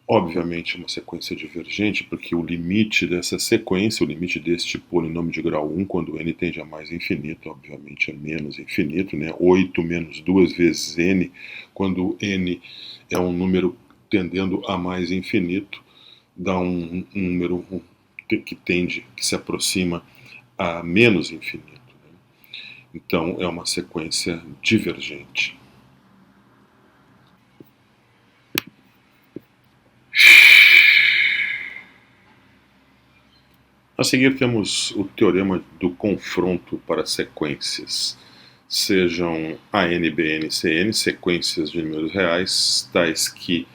obviamente, uma sequência divergente, porque o limite dessa sequência, o limite deste polinômio de grau 1, quando n tende a mais infinito, obviamente é menos infinito, né? 8 menos 2 vezes n, quando n é um número tendendo a mais infinito, dá um número que se aproxima a menos infinito, né? Então, é uma sequência divergente. A seguir temos o teorema do confronto para sequências. Sejam AN, BN, CN, sequências de números reais, tais que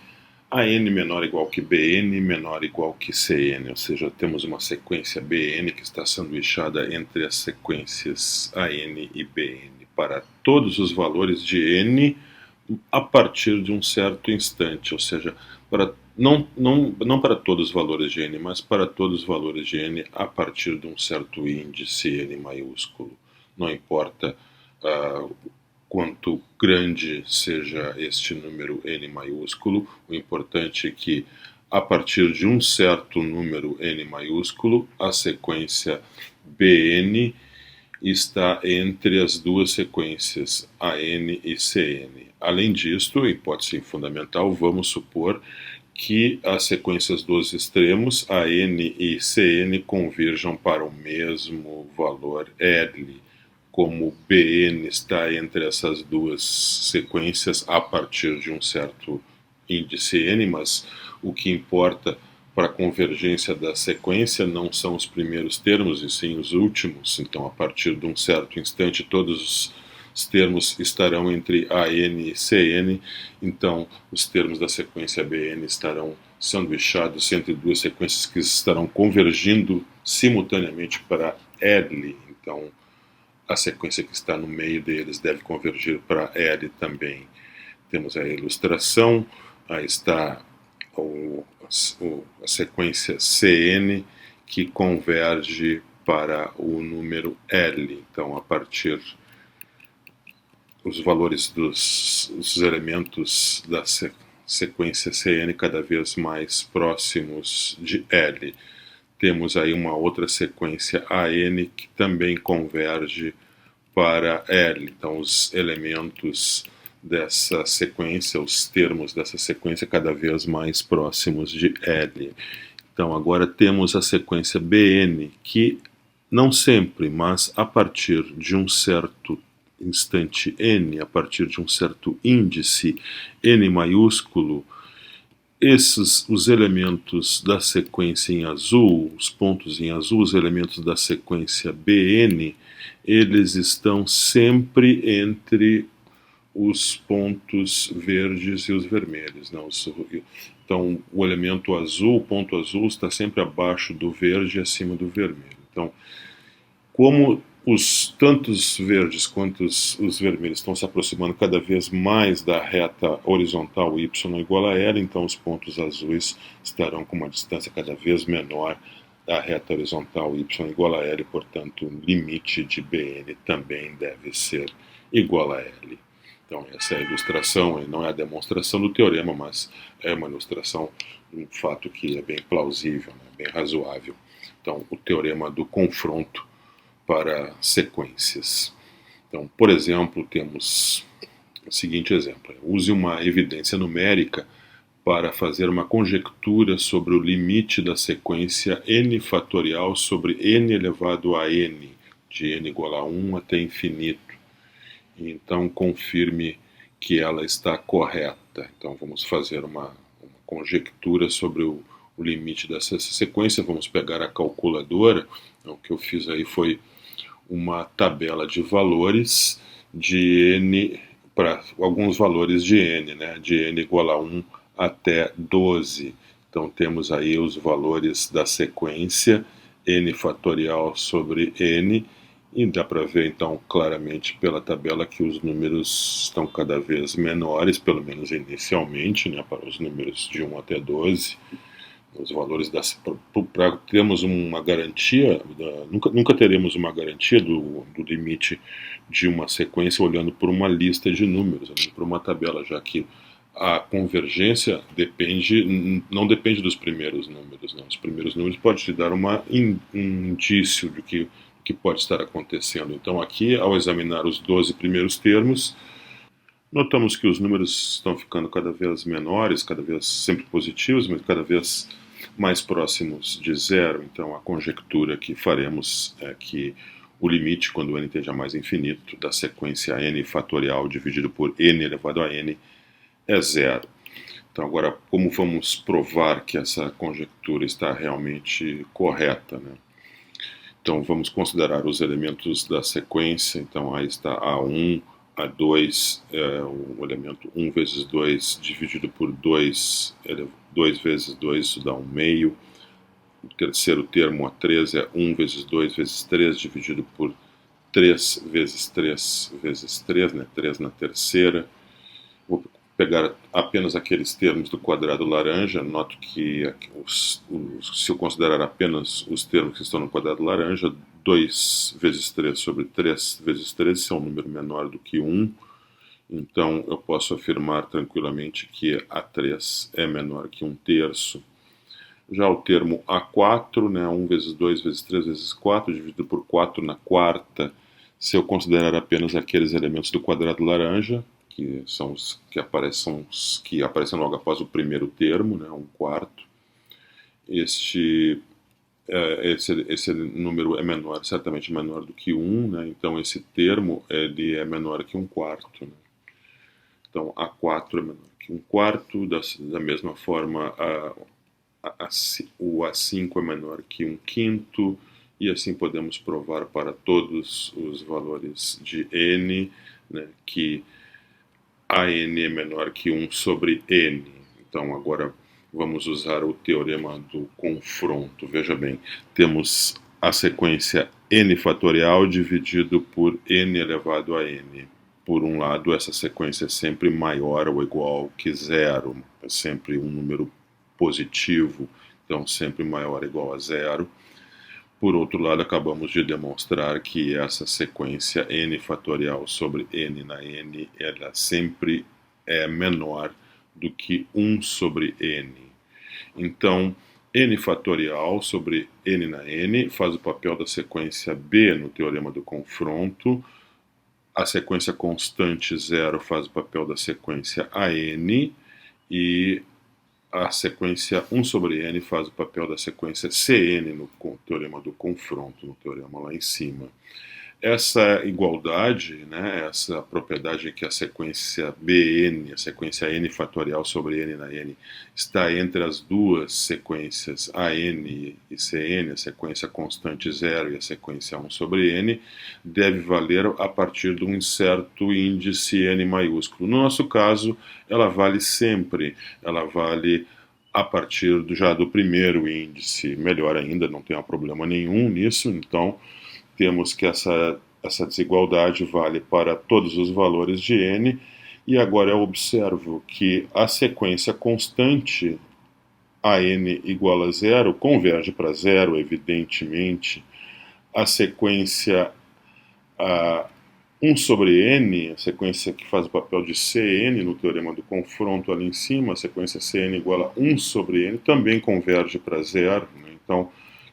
AN menor ou igual que BN menor ou igual que CN, ou seja, temos uma sequência BN que está sanduichada entre as sequências AN e BN para todos os valores de N a partir de um certo instante, ou seja, não para todos os valores de n, mas para todos os valores de n a partir de um certo índice n maiúsculo. Não importa quanto grande seja este número n maiúsculo, o importante é que a partir de um certo número n maiúsculo, a sequência Bn está entre as duas sequências AN e CN. Além disto, hipótese fundamental, vamos supor que as sequências dos extremos, AN e CN, converjam para o mesmo valor L, como Bn está entre essas duas sequências a partir de um certo índice n, mas o que importa para a convergência da sequência não são os primeiros termos, e sim os últimos. Então, a partir de um certo instante, todos os termos estarão entre AN e CN, então os termos da sequência BN estarão sanduichados entre duas sequências que estarão convergindo simultaneamente para L. Então, a sequência que está no meio deles deve convergir para L também. Temos a ilustração, aí está a sequência CN que converge para o número L. Então, a partir os valores dos elementos da sequência CN cada vez mais próximos de L. Temos aí uma outra sequência AN que também converge para L. Então, os elementos dessa sequência, os termos dessa sequência cada vez mais próximos de L. Então, agora temos a sequência Bn, que não sempre, mas a partir de um certo instante n, a partir de um certo índice n maiúsculo, os elementos da sequência em azul, os pontos em azul, os elementos da sequência Bn, eles estão sempre entre os pontos verdes e os vermelhos, né? Então, o elemento azul, o ponto azul, está sempre abaixo do verde e acima do vermelho. Então, como Tanto os verdes quanto os vermelhos estão se aproximando cada vez mais da reta horizontal y igual a L, então os pontos azuis estarão com uma distância cada vez menor da reta horizontal y igual a L, portanto o limite de Bn também deve ser igual a L. Então essa é a ilustração, não é a demonstração do teorema, mas é uma ilustração de um fato que é bem plausível, né, bem razoável. Então o teorema do confronto para sequências. Então, por exemplo, temos o seguinte exemplo: use uma evidência numérica para fazer uma conjectura sobre o limite da sequência n fatorial sobre n elevado a n, de n igual a 1 até infinito. Então, confirme que ela está correta. Então, vamos fazer uma conjectura sobre o limite dessa sequência. Vamos pegar a calculadora. Então, o que eu fiz aí foi uma tabela de valores de n, para alguns valores de n, né, de n igual a 1 até 12. Então temos aí os valores da sequência n fatorial sobre n, e dá para ver então claramente pela tabela que os números estão cada vez menores, pelo menos inicialmente, né, para os números de 1 até 12. Os valores para termos uma garantia, nunca teremos uma garantia do limite de uma sequência olhando por uma lista de números, olhando por uma tabela, já que a convergência não depende dos primeiros números, né? Os primeiros números podem te dar um indício do que pode estar acontecendo. Então aqui, ao examinar os 12 primeiros termos, notamos que os números estão ficando cada vez menores, cada vez sempre positivos, mas cada vez mais próximos de zero. Então a conjectura que faremos é que o limite, quando n esteja mais infinito, da sequência n fatorial dividido por n elevado a n é zero. Então agora, como vamos provar que essa conjectura está realmente correta, né? Então vamos considerar os elementos da sequência. Então aí está A1, A2, o elemento 1 vezes 2 dividido por 2, 2 vezes 2, isso dá 1 meio. O terceiro termo, A3, é 1 vezes 2 vezes 3 dividido por 3 vezes 3 vezes 3, né? 3 na terceira. Vou pegar apenas aqueles termos do quadrado laranja. Noto que se eu considerar apenas os termos que estão no quadrado laranja, 2 vezes 3 sobre 3 vezes 3, isso é um número menor do que 1. Então eu posso afirmar tranquilamente que A3 é menor que 1/3. Já o termo A4, né, 1 vezes 2 vezes 3 vezes 4, dividido por 4 na quarta, se eu considerar apenas aqueles elementos do quadrado laranja, que são os que aparecem logo após o primeiro termo, né, 1/4. Esse número é menor, certamente menor do que 1, né, então esse termo ele é menor que 1/4. Né. Então A4 é menor que 1/4, da mesma forma o A5 é menor que 1/5, e assim podemos provar para todos os valores de n, né, que AN é menor que 1 sobre n. Então agora vamos usar o teorema do confronto. Veja bem, temos a sequência n fatorial dividido por n elevado a n. Por um lado, essa sequência é sempre maior ou igual que zero, é sempre um número positivo, então sempre maior ou igual a zero. Por outro lado, acabamos de demonstrar que essa sequência n fatorial sobre n na n, ela sempre é menor do que 1 sobre n. Então, n fatorial sobre n na n faz o papel da sequência b no teorema do confronto. A sequência constante 0 faz o papel da sequência AN, e a sequência 1 sobre n faz o papel da sequência Cn no teorema do confronto, no teorema lá em cima. Essa igualdade, né, essa propriedade que a sequência Bn, a sequência n fatorial sobre n na n, está entre as duas sequências An e Cn, a sequência constante 0 e a sequência 1 sobre n, deve valer a partir de um certo índice n maiúsculo. No nosso caso, ela vale sempre, ela vale a partir já do primeiro índice. Melhor ainda, não tem problema nenhum nisso, então temos que essa desigualdade vale para todos os valores de n, e agora eu observo que a sequência constante a n igual a zero converge para zero, evidentemente. A sequência 1 sobre n, a sequência que faz o papel de Cn no teorema do confronto ali em cima, a sequência Cn igual a 1 sobre n, também converge para zero, né? Então,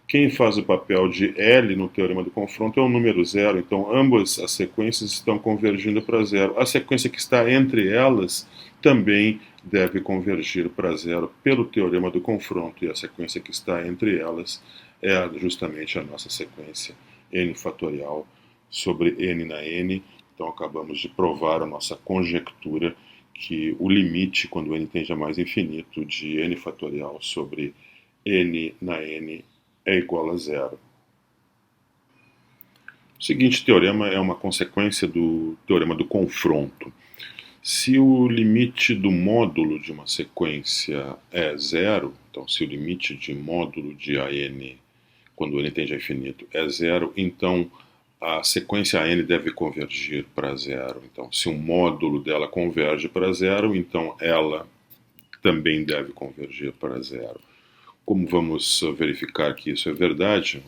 quem faz o papel de L no teorema do confronto é o número zero, então ambas as sequências estão convergindo para zero. A sequência que está entre elas também deve convergir para zero pelo teorema do confronto, e a sequência que está entre elas é justamente a nossa sequência n fatorial sobre n na n. Então acabamos de provar a nossa conjectura que o limite, quando n tende a mais infinito, de n fatorial sobre n na n é igual a zero. O seguinte teorema é uma consequência do teorema do confronto. Se o limite do módulo de uma sequência é zero, então se o limite de módulo de AN, quando n tende a infinito, é zero, então a sequência AN deve convergir para zero. Então, se o módulo dela converge para zero, então ela também deve convergir para zero. Como vamos verificar que isso é verdade?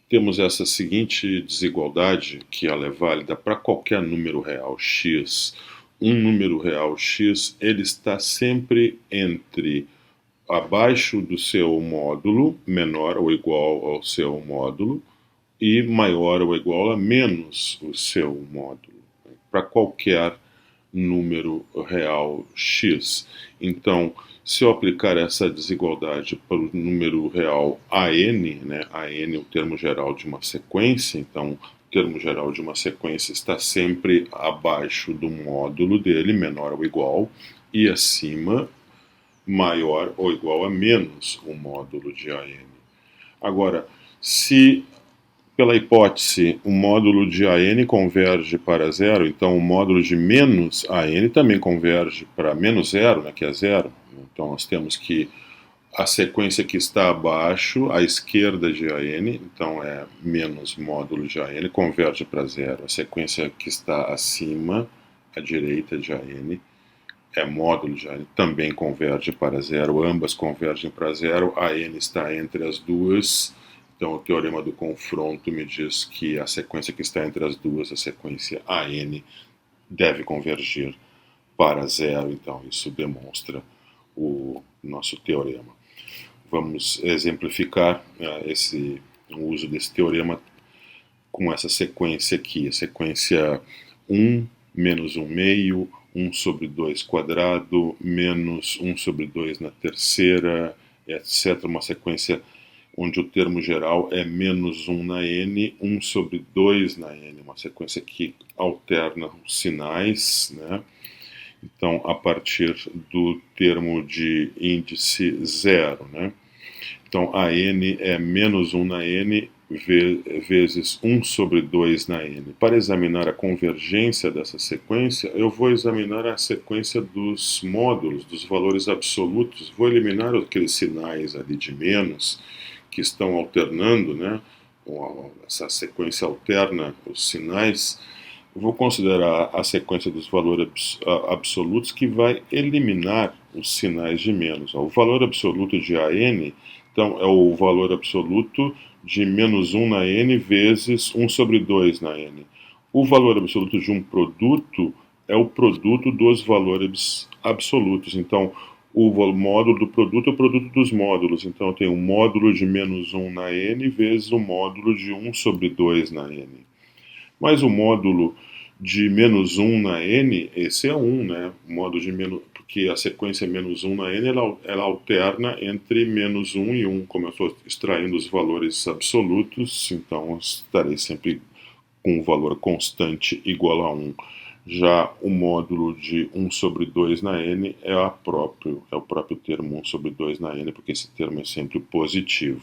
Temos essa seguinte desigualdade, que ela é válida para qualquer número real x. Um número real x, ele está sempre entre abaixo do seu módulo, menor ou igual ao seu módulo, e maior ou igual a menos o seu módulo, para qualquer número real x. Então, se eu aplicar essa desigualdade para o número real AN, né, AN é o termo geral de uma sequência, então o termo geral de uma sequência está sempre abaixo do módulo dele, menor ou igual, e acima, maior ou igual a menos o módulo de AN. Agora, se pela hipótese o módulo de AN converge para zero, então o módulo de menos AN também converge para menos zero, né, que é zero. Então nós temos que a sequência que está abaixo, à esquerda de AN, então é menos módulo de AN, converge para zero. A sequência que está acima, à direita de AN, é módulo de AN, também converge para zero. Ambas convergem para zero. AN está entre as duas. Então, o teorema do confronto me diz que a sequência que está entre as duas, a sequência AN, deve convergir para zero. Então, isso demonstra o nosso teorema. Vamos exemplificar o uso desse teorema com essa sequência aqui. A sequência 1 menos 1 meio, 1 sobre 2 quadrado, menos 1 sobre 2 na terceira, etc. Uma sequência onde o termo geral é menos 1 na n, 1 sobre 2 na n, uma sequência que alterna os sinais, né? Então, a partir do termo de índice zero, né? Então, a n é menos 1 na n vezes 1 sobre 2 na n. Para examinar a convergência dessa sequência, eu vou examinar a sequência dos módulos, dos valores absolutos. Vou eliminar aqueles sinais ali de menos, que estão alternando, né? Essa sequência alterna os sinais. Vou considerar a sequência dos valores absolutos, que vai eliminar os sinais de menos. O valor absoluto de AN, então, é o valor absoluto de menos 1 na n vezes 1 sobre 2 na n. O valor absoluto de um produto é o produto dos valores absolutos. Então, o módulo do produto é o produto dos módulos. Então, eu tenho um módulo de menos 1 na n vezes o módulo de 1 sobre 2 na n. Mas o módulo de menos 1 na n, esse é 1, né? O módulo de menos, porque a sequência menos 1 na n, ela alterna entre menos 1 e 1. Como eu estou extraindo os valores absolutos, então estarei sempre com um valor constante igual a 1. Já o módulo de 1 sobre 2 na n é o próprio termo 1 sobre 2 na n, porque esse termo é sempre positivo.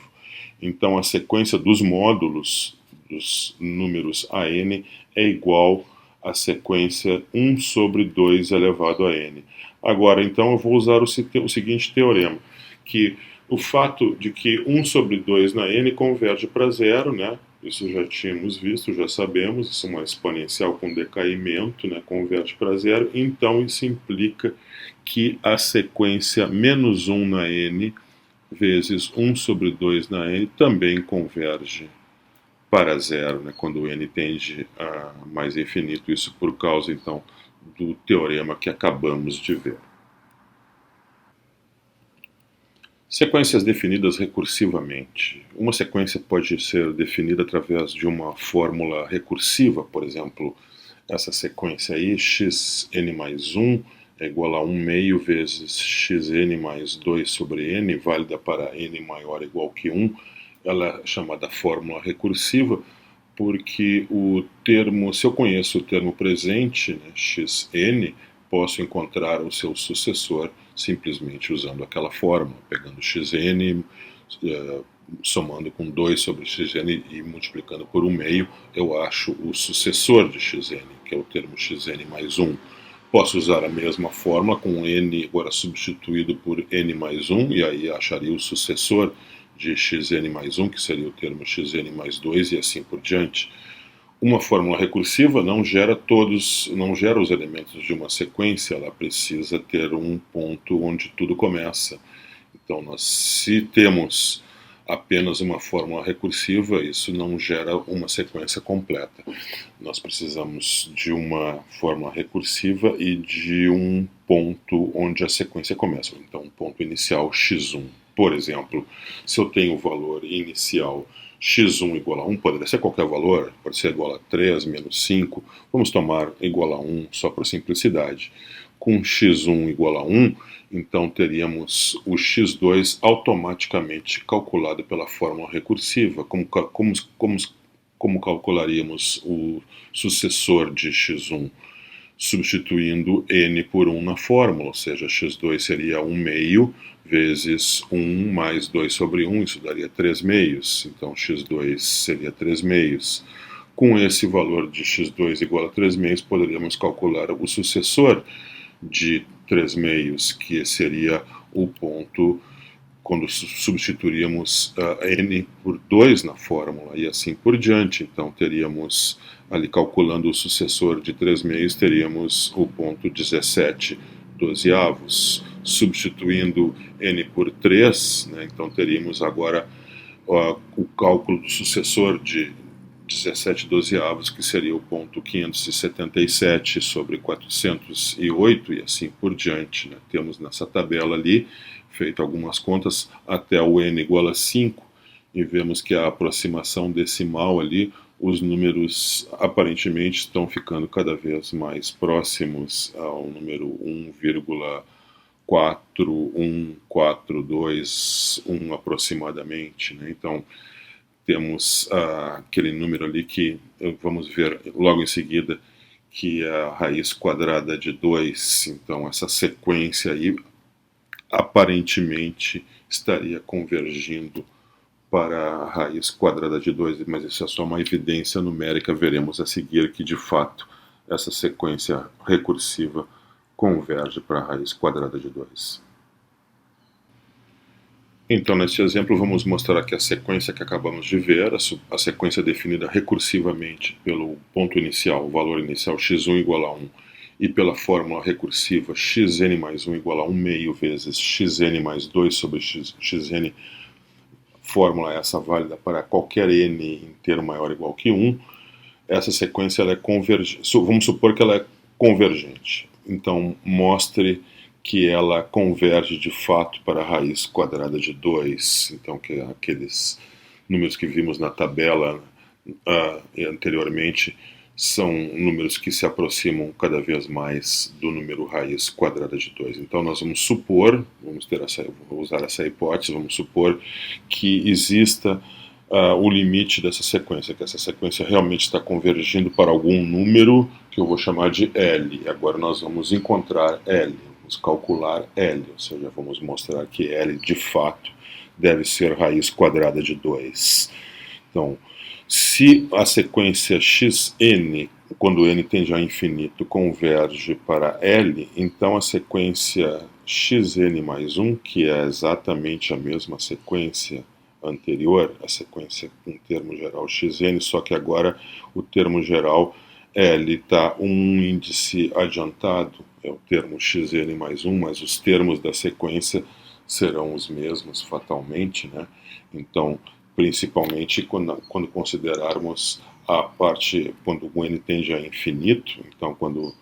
Então, a sequência dos módulos dos números a n é igual à sequência 1 sobre 2 elevado a n. Agora, então, eu vou usar o seguinte teorema, que o fato de que 1 sobre 2 na n converge para zero, né? Isso já tínhamos visto, já sabemos, isso é uma exponencial com decaimento, né, converte para zero, então isso implica que a sequência menos 1 na n vezes 1 sobre 2 na n também converge para zero, né, quando n tende a mais infinito, isso por causa, então, do teorema que acabamos de ver. Sequências definidas recursivamente. Uma sequência pode ser definida através de uma fórmula recursiva, por exemplo, essa sequência aí, xn mais 1 é igual a 1 meio vezes xn mais 2 sobre n, válida para n maior ou igual que 1. Ela é chamada fórmula recursiva porque o termo, se eu conheço o termo presente, né, xn, posso encontrar o seu sucessor simplesmente usando aquela fórmula, pegando xn, somando com 2 sobre xn e multiplicando por 1 meio, eu acho o sucessor de xn, que é o termo xn mais 1. Posso usar a mesma fórmula com n agora substituído por n mais 1, e aí acharia o sucessor de xn mais 1, que seria o termo xn mais 2, e assim por diante. Uma fórmula recursiva não gera os elementos de uma sequência, ela precisa ter um ponto onde tudo começa. Então, se temos apenas uma fórmula recursiva, isso não gera uma sequência completa. Nós precisamos de uma fórmula recursiva e de um ponto onde a sequência começa. Então, um ponto inicial x1. Por exemplo, se eu tenho o valor inicial x1 igual a 1, poderia ser qualquer valor, pode ser igual a 3, menos 5, vamos tomar igual a 1 só por simplicidade. Com x1 igual a 1, então teríamos o x2 automaticamente calculado pela fórmula recursiva. Como calcularíamos o sucessor de x1? Substituindo n por 1 na fórmula, ou seja, x2 seria 1 meio vezes 1 mais 2 sobre 1, isso daria 3 meios, então x2 seria 3 meios. Com esse valor de x2 igual a 3 meios, poderíamos calcular o sucessor de 3 meios, que seria o ponto quando substituiríamos n por 2 na fórmula, e assim por diante. Então teríamos, ali calculando o sucessor de 3 meios, teríamos o ponto 17 dozeavos. Substituindo n por 3, né, então teríamos agora o cálculo do sucessor de 17 dozeavos, que seria o ponto 577 sobre 408, e assim por diante. Né? Temos nessa tabela ali, feito algumas contas, até o n igual a 5, e vemos que a aproximação decimal ali, os números aparentemente estão ficando cada vez mais próximos ao número 1,41421 aproximadamente, né? Então temos aquele número ali que vamos ver logo em seguida, que é a raiz quadrada de 2. Então essa sequência aí aparentemente estaria convergindo para a raiz quadrada de 2, mas isso é só uma evidência numérica. Veremos a seguir que de fato essa sequência recursiva converge para a raiz quadrada de 2. Então, neste exemplo, vamos mostrar aqui a sequência que acabamos de ver, a sequência definida recursivamente pelo ponto inicial, o valor inicial x1 igual a 1, e pela fórmula recursiva xn mais 1 igual a 1 meio vezes xn mais 2 sobre xn, fórmula essa válida para qualquer n inteiro maior ou igual que 1, essa sequência ela é convergente. Vamos supor que ela é convergente. Então, mostre que ela converge de fato para a raiz quadrada de 2, então que aqueles números que vimos na tabela anteriormente são números que se aproximam cada vez mais do número raiz quadrada de 2. Então nós vamos supor, vou usar essa hipótese, vamos supor que exista o limite dessa sequência, que essa sequência realmente está convergindo para algum número que eu vou chamar de L. Agora nós vamos encontrar L. Vamos calcular L, ou seja, vamos mostrar que L de fato deve ser raiz quadrada de 2. Então, se a sequência xn, quando n tende a infinito, converge para L, então a sequência xn mais 1, que é exatamente a mesma sequência anterior, a sequência com termo geral xn, só que agora o termo geral L está um índice adiantado, é o termo xn mais 1, mas os termos da sequência serão os mesmos fatalmente, né? Então, principalmente quando considerarmos a parte, quando o n tende a infinito, então quando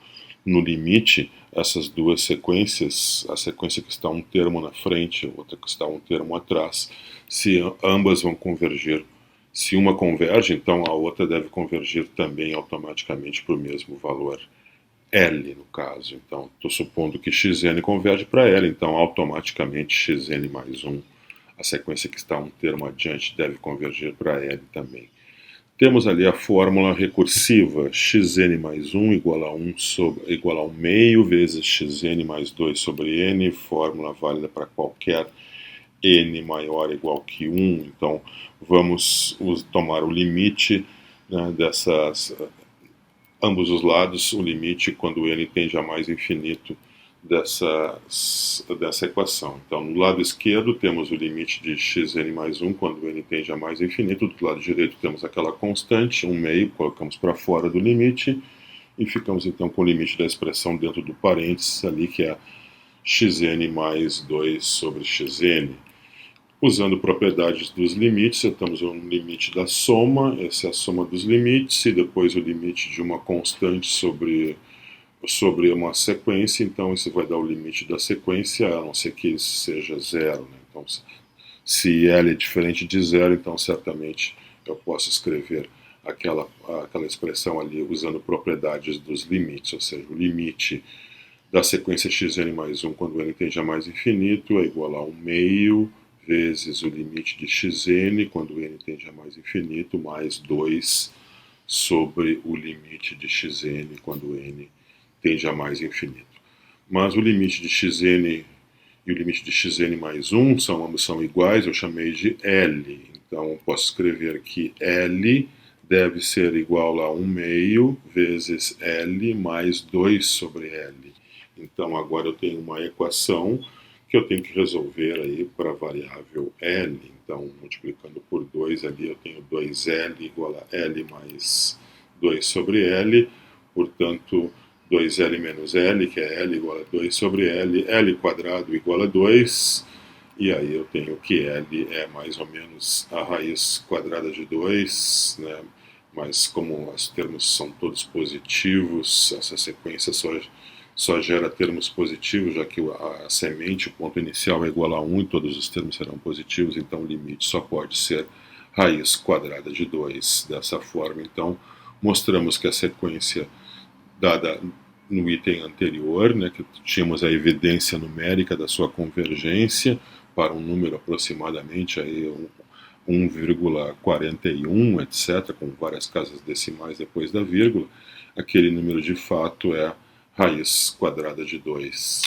no limite essas duas sequências, a sequência que está um termo na frente, a outra que está um termo atrás, se ambas vão convergir, se uma converge, então a outra deve convergir também automaticamente para o mesmo valor L, no caso. Então, estou supondo que xn converge para L, então automaticamente xn mais 1, a sequência que está um termo adiante, deve convergir para L também. Temos ali a fórmula recursiva, xn mais 1 igual a 1 meio vezes xn mais 2 sobre n, fórmula válida para qualquer n maior ou igual que 1, então vamos tomar o limite, né, ambos os lados, o limite quando n tende a mais infinito dessa equação. Então, no lado esquerdo temos o limite de xn mais 1 quando n tende a mais infinito, do lado direito temos aquela constante, 1 meio, colocamos para fora do limite, e ficamos então com o limite da expressão dentro do parênteses ali, que é xn mais 2 sobre xn. Usando propriedades dos limites, estamos no limite da soma, essa é a soma dos limites, e depois o limite de uma constante sobre uma sequência, então isso vai dar o limite da sequência, a não ser que isso seja zero, né? Então, se L é diferente de zero, então certamente eu posso escrever aquela expressão ali usando propriedades dos limites, ou seja, o limite da sequência xn mais 1 quando n tende a mais infinito é igual a 1 meio vezes o limite de xn quando n tende a mais infinito mais 2 sobre o limite de xn quando n tende a mais infinito. Mas o limite de xn e o limite de xn mais 1 ambos são iguais, eu chamei de L. Então, posso escrever que L deve ser igual a 1 meio vezes L mais 2 sobre L. Então, agora eu tenho uma equação que eu tenho que resolver aí para a variável L. Então, multiplicando por 2 ali, eu tenho 2L igual a L mais 2 sobre L. Portanto, 2L menos L, que é L igual a 2 sobre L, L quadrado igual a 2, e aí eu tenho que L é mais ou menos a raiz quadrada de 2, né? Mas como os termos são todos positivos, essa sequência só gera termos positivos, já que a semente, o ponto inicial é igual a 1 e todos os termos serão positivos, então o limite só pode ser raiz quadrada de 2. Dessa forma, então, mostramos que a sequência dada no item anterior, né, que tínhamos a evidência numérica da sua convergência para um número aproximadamente aí 1,41, etc., com várias casas decimais depois da vírgula, aquele número de fato é raiz quadrada de 2.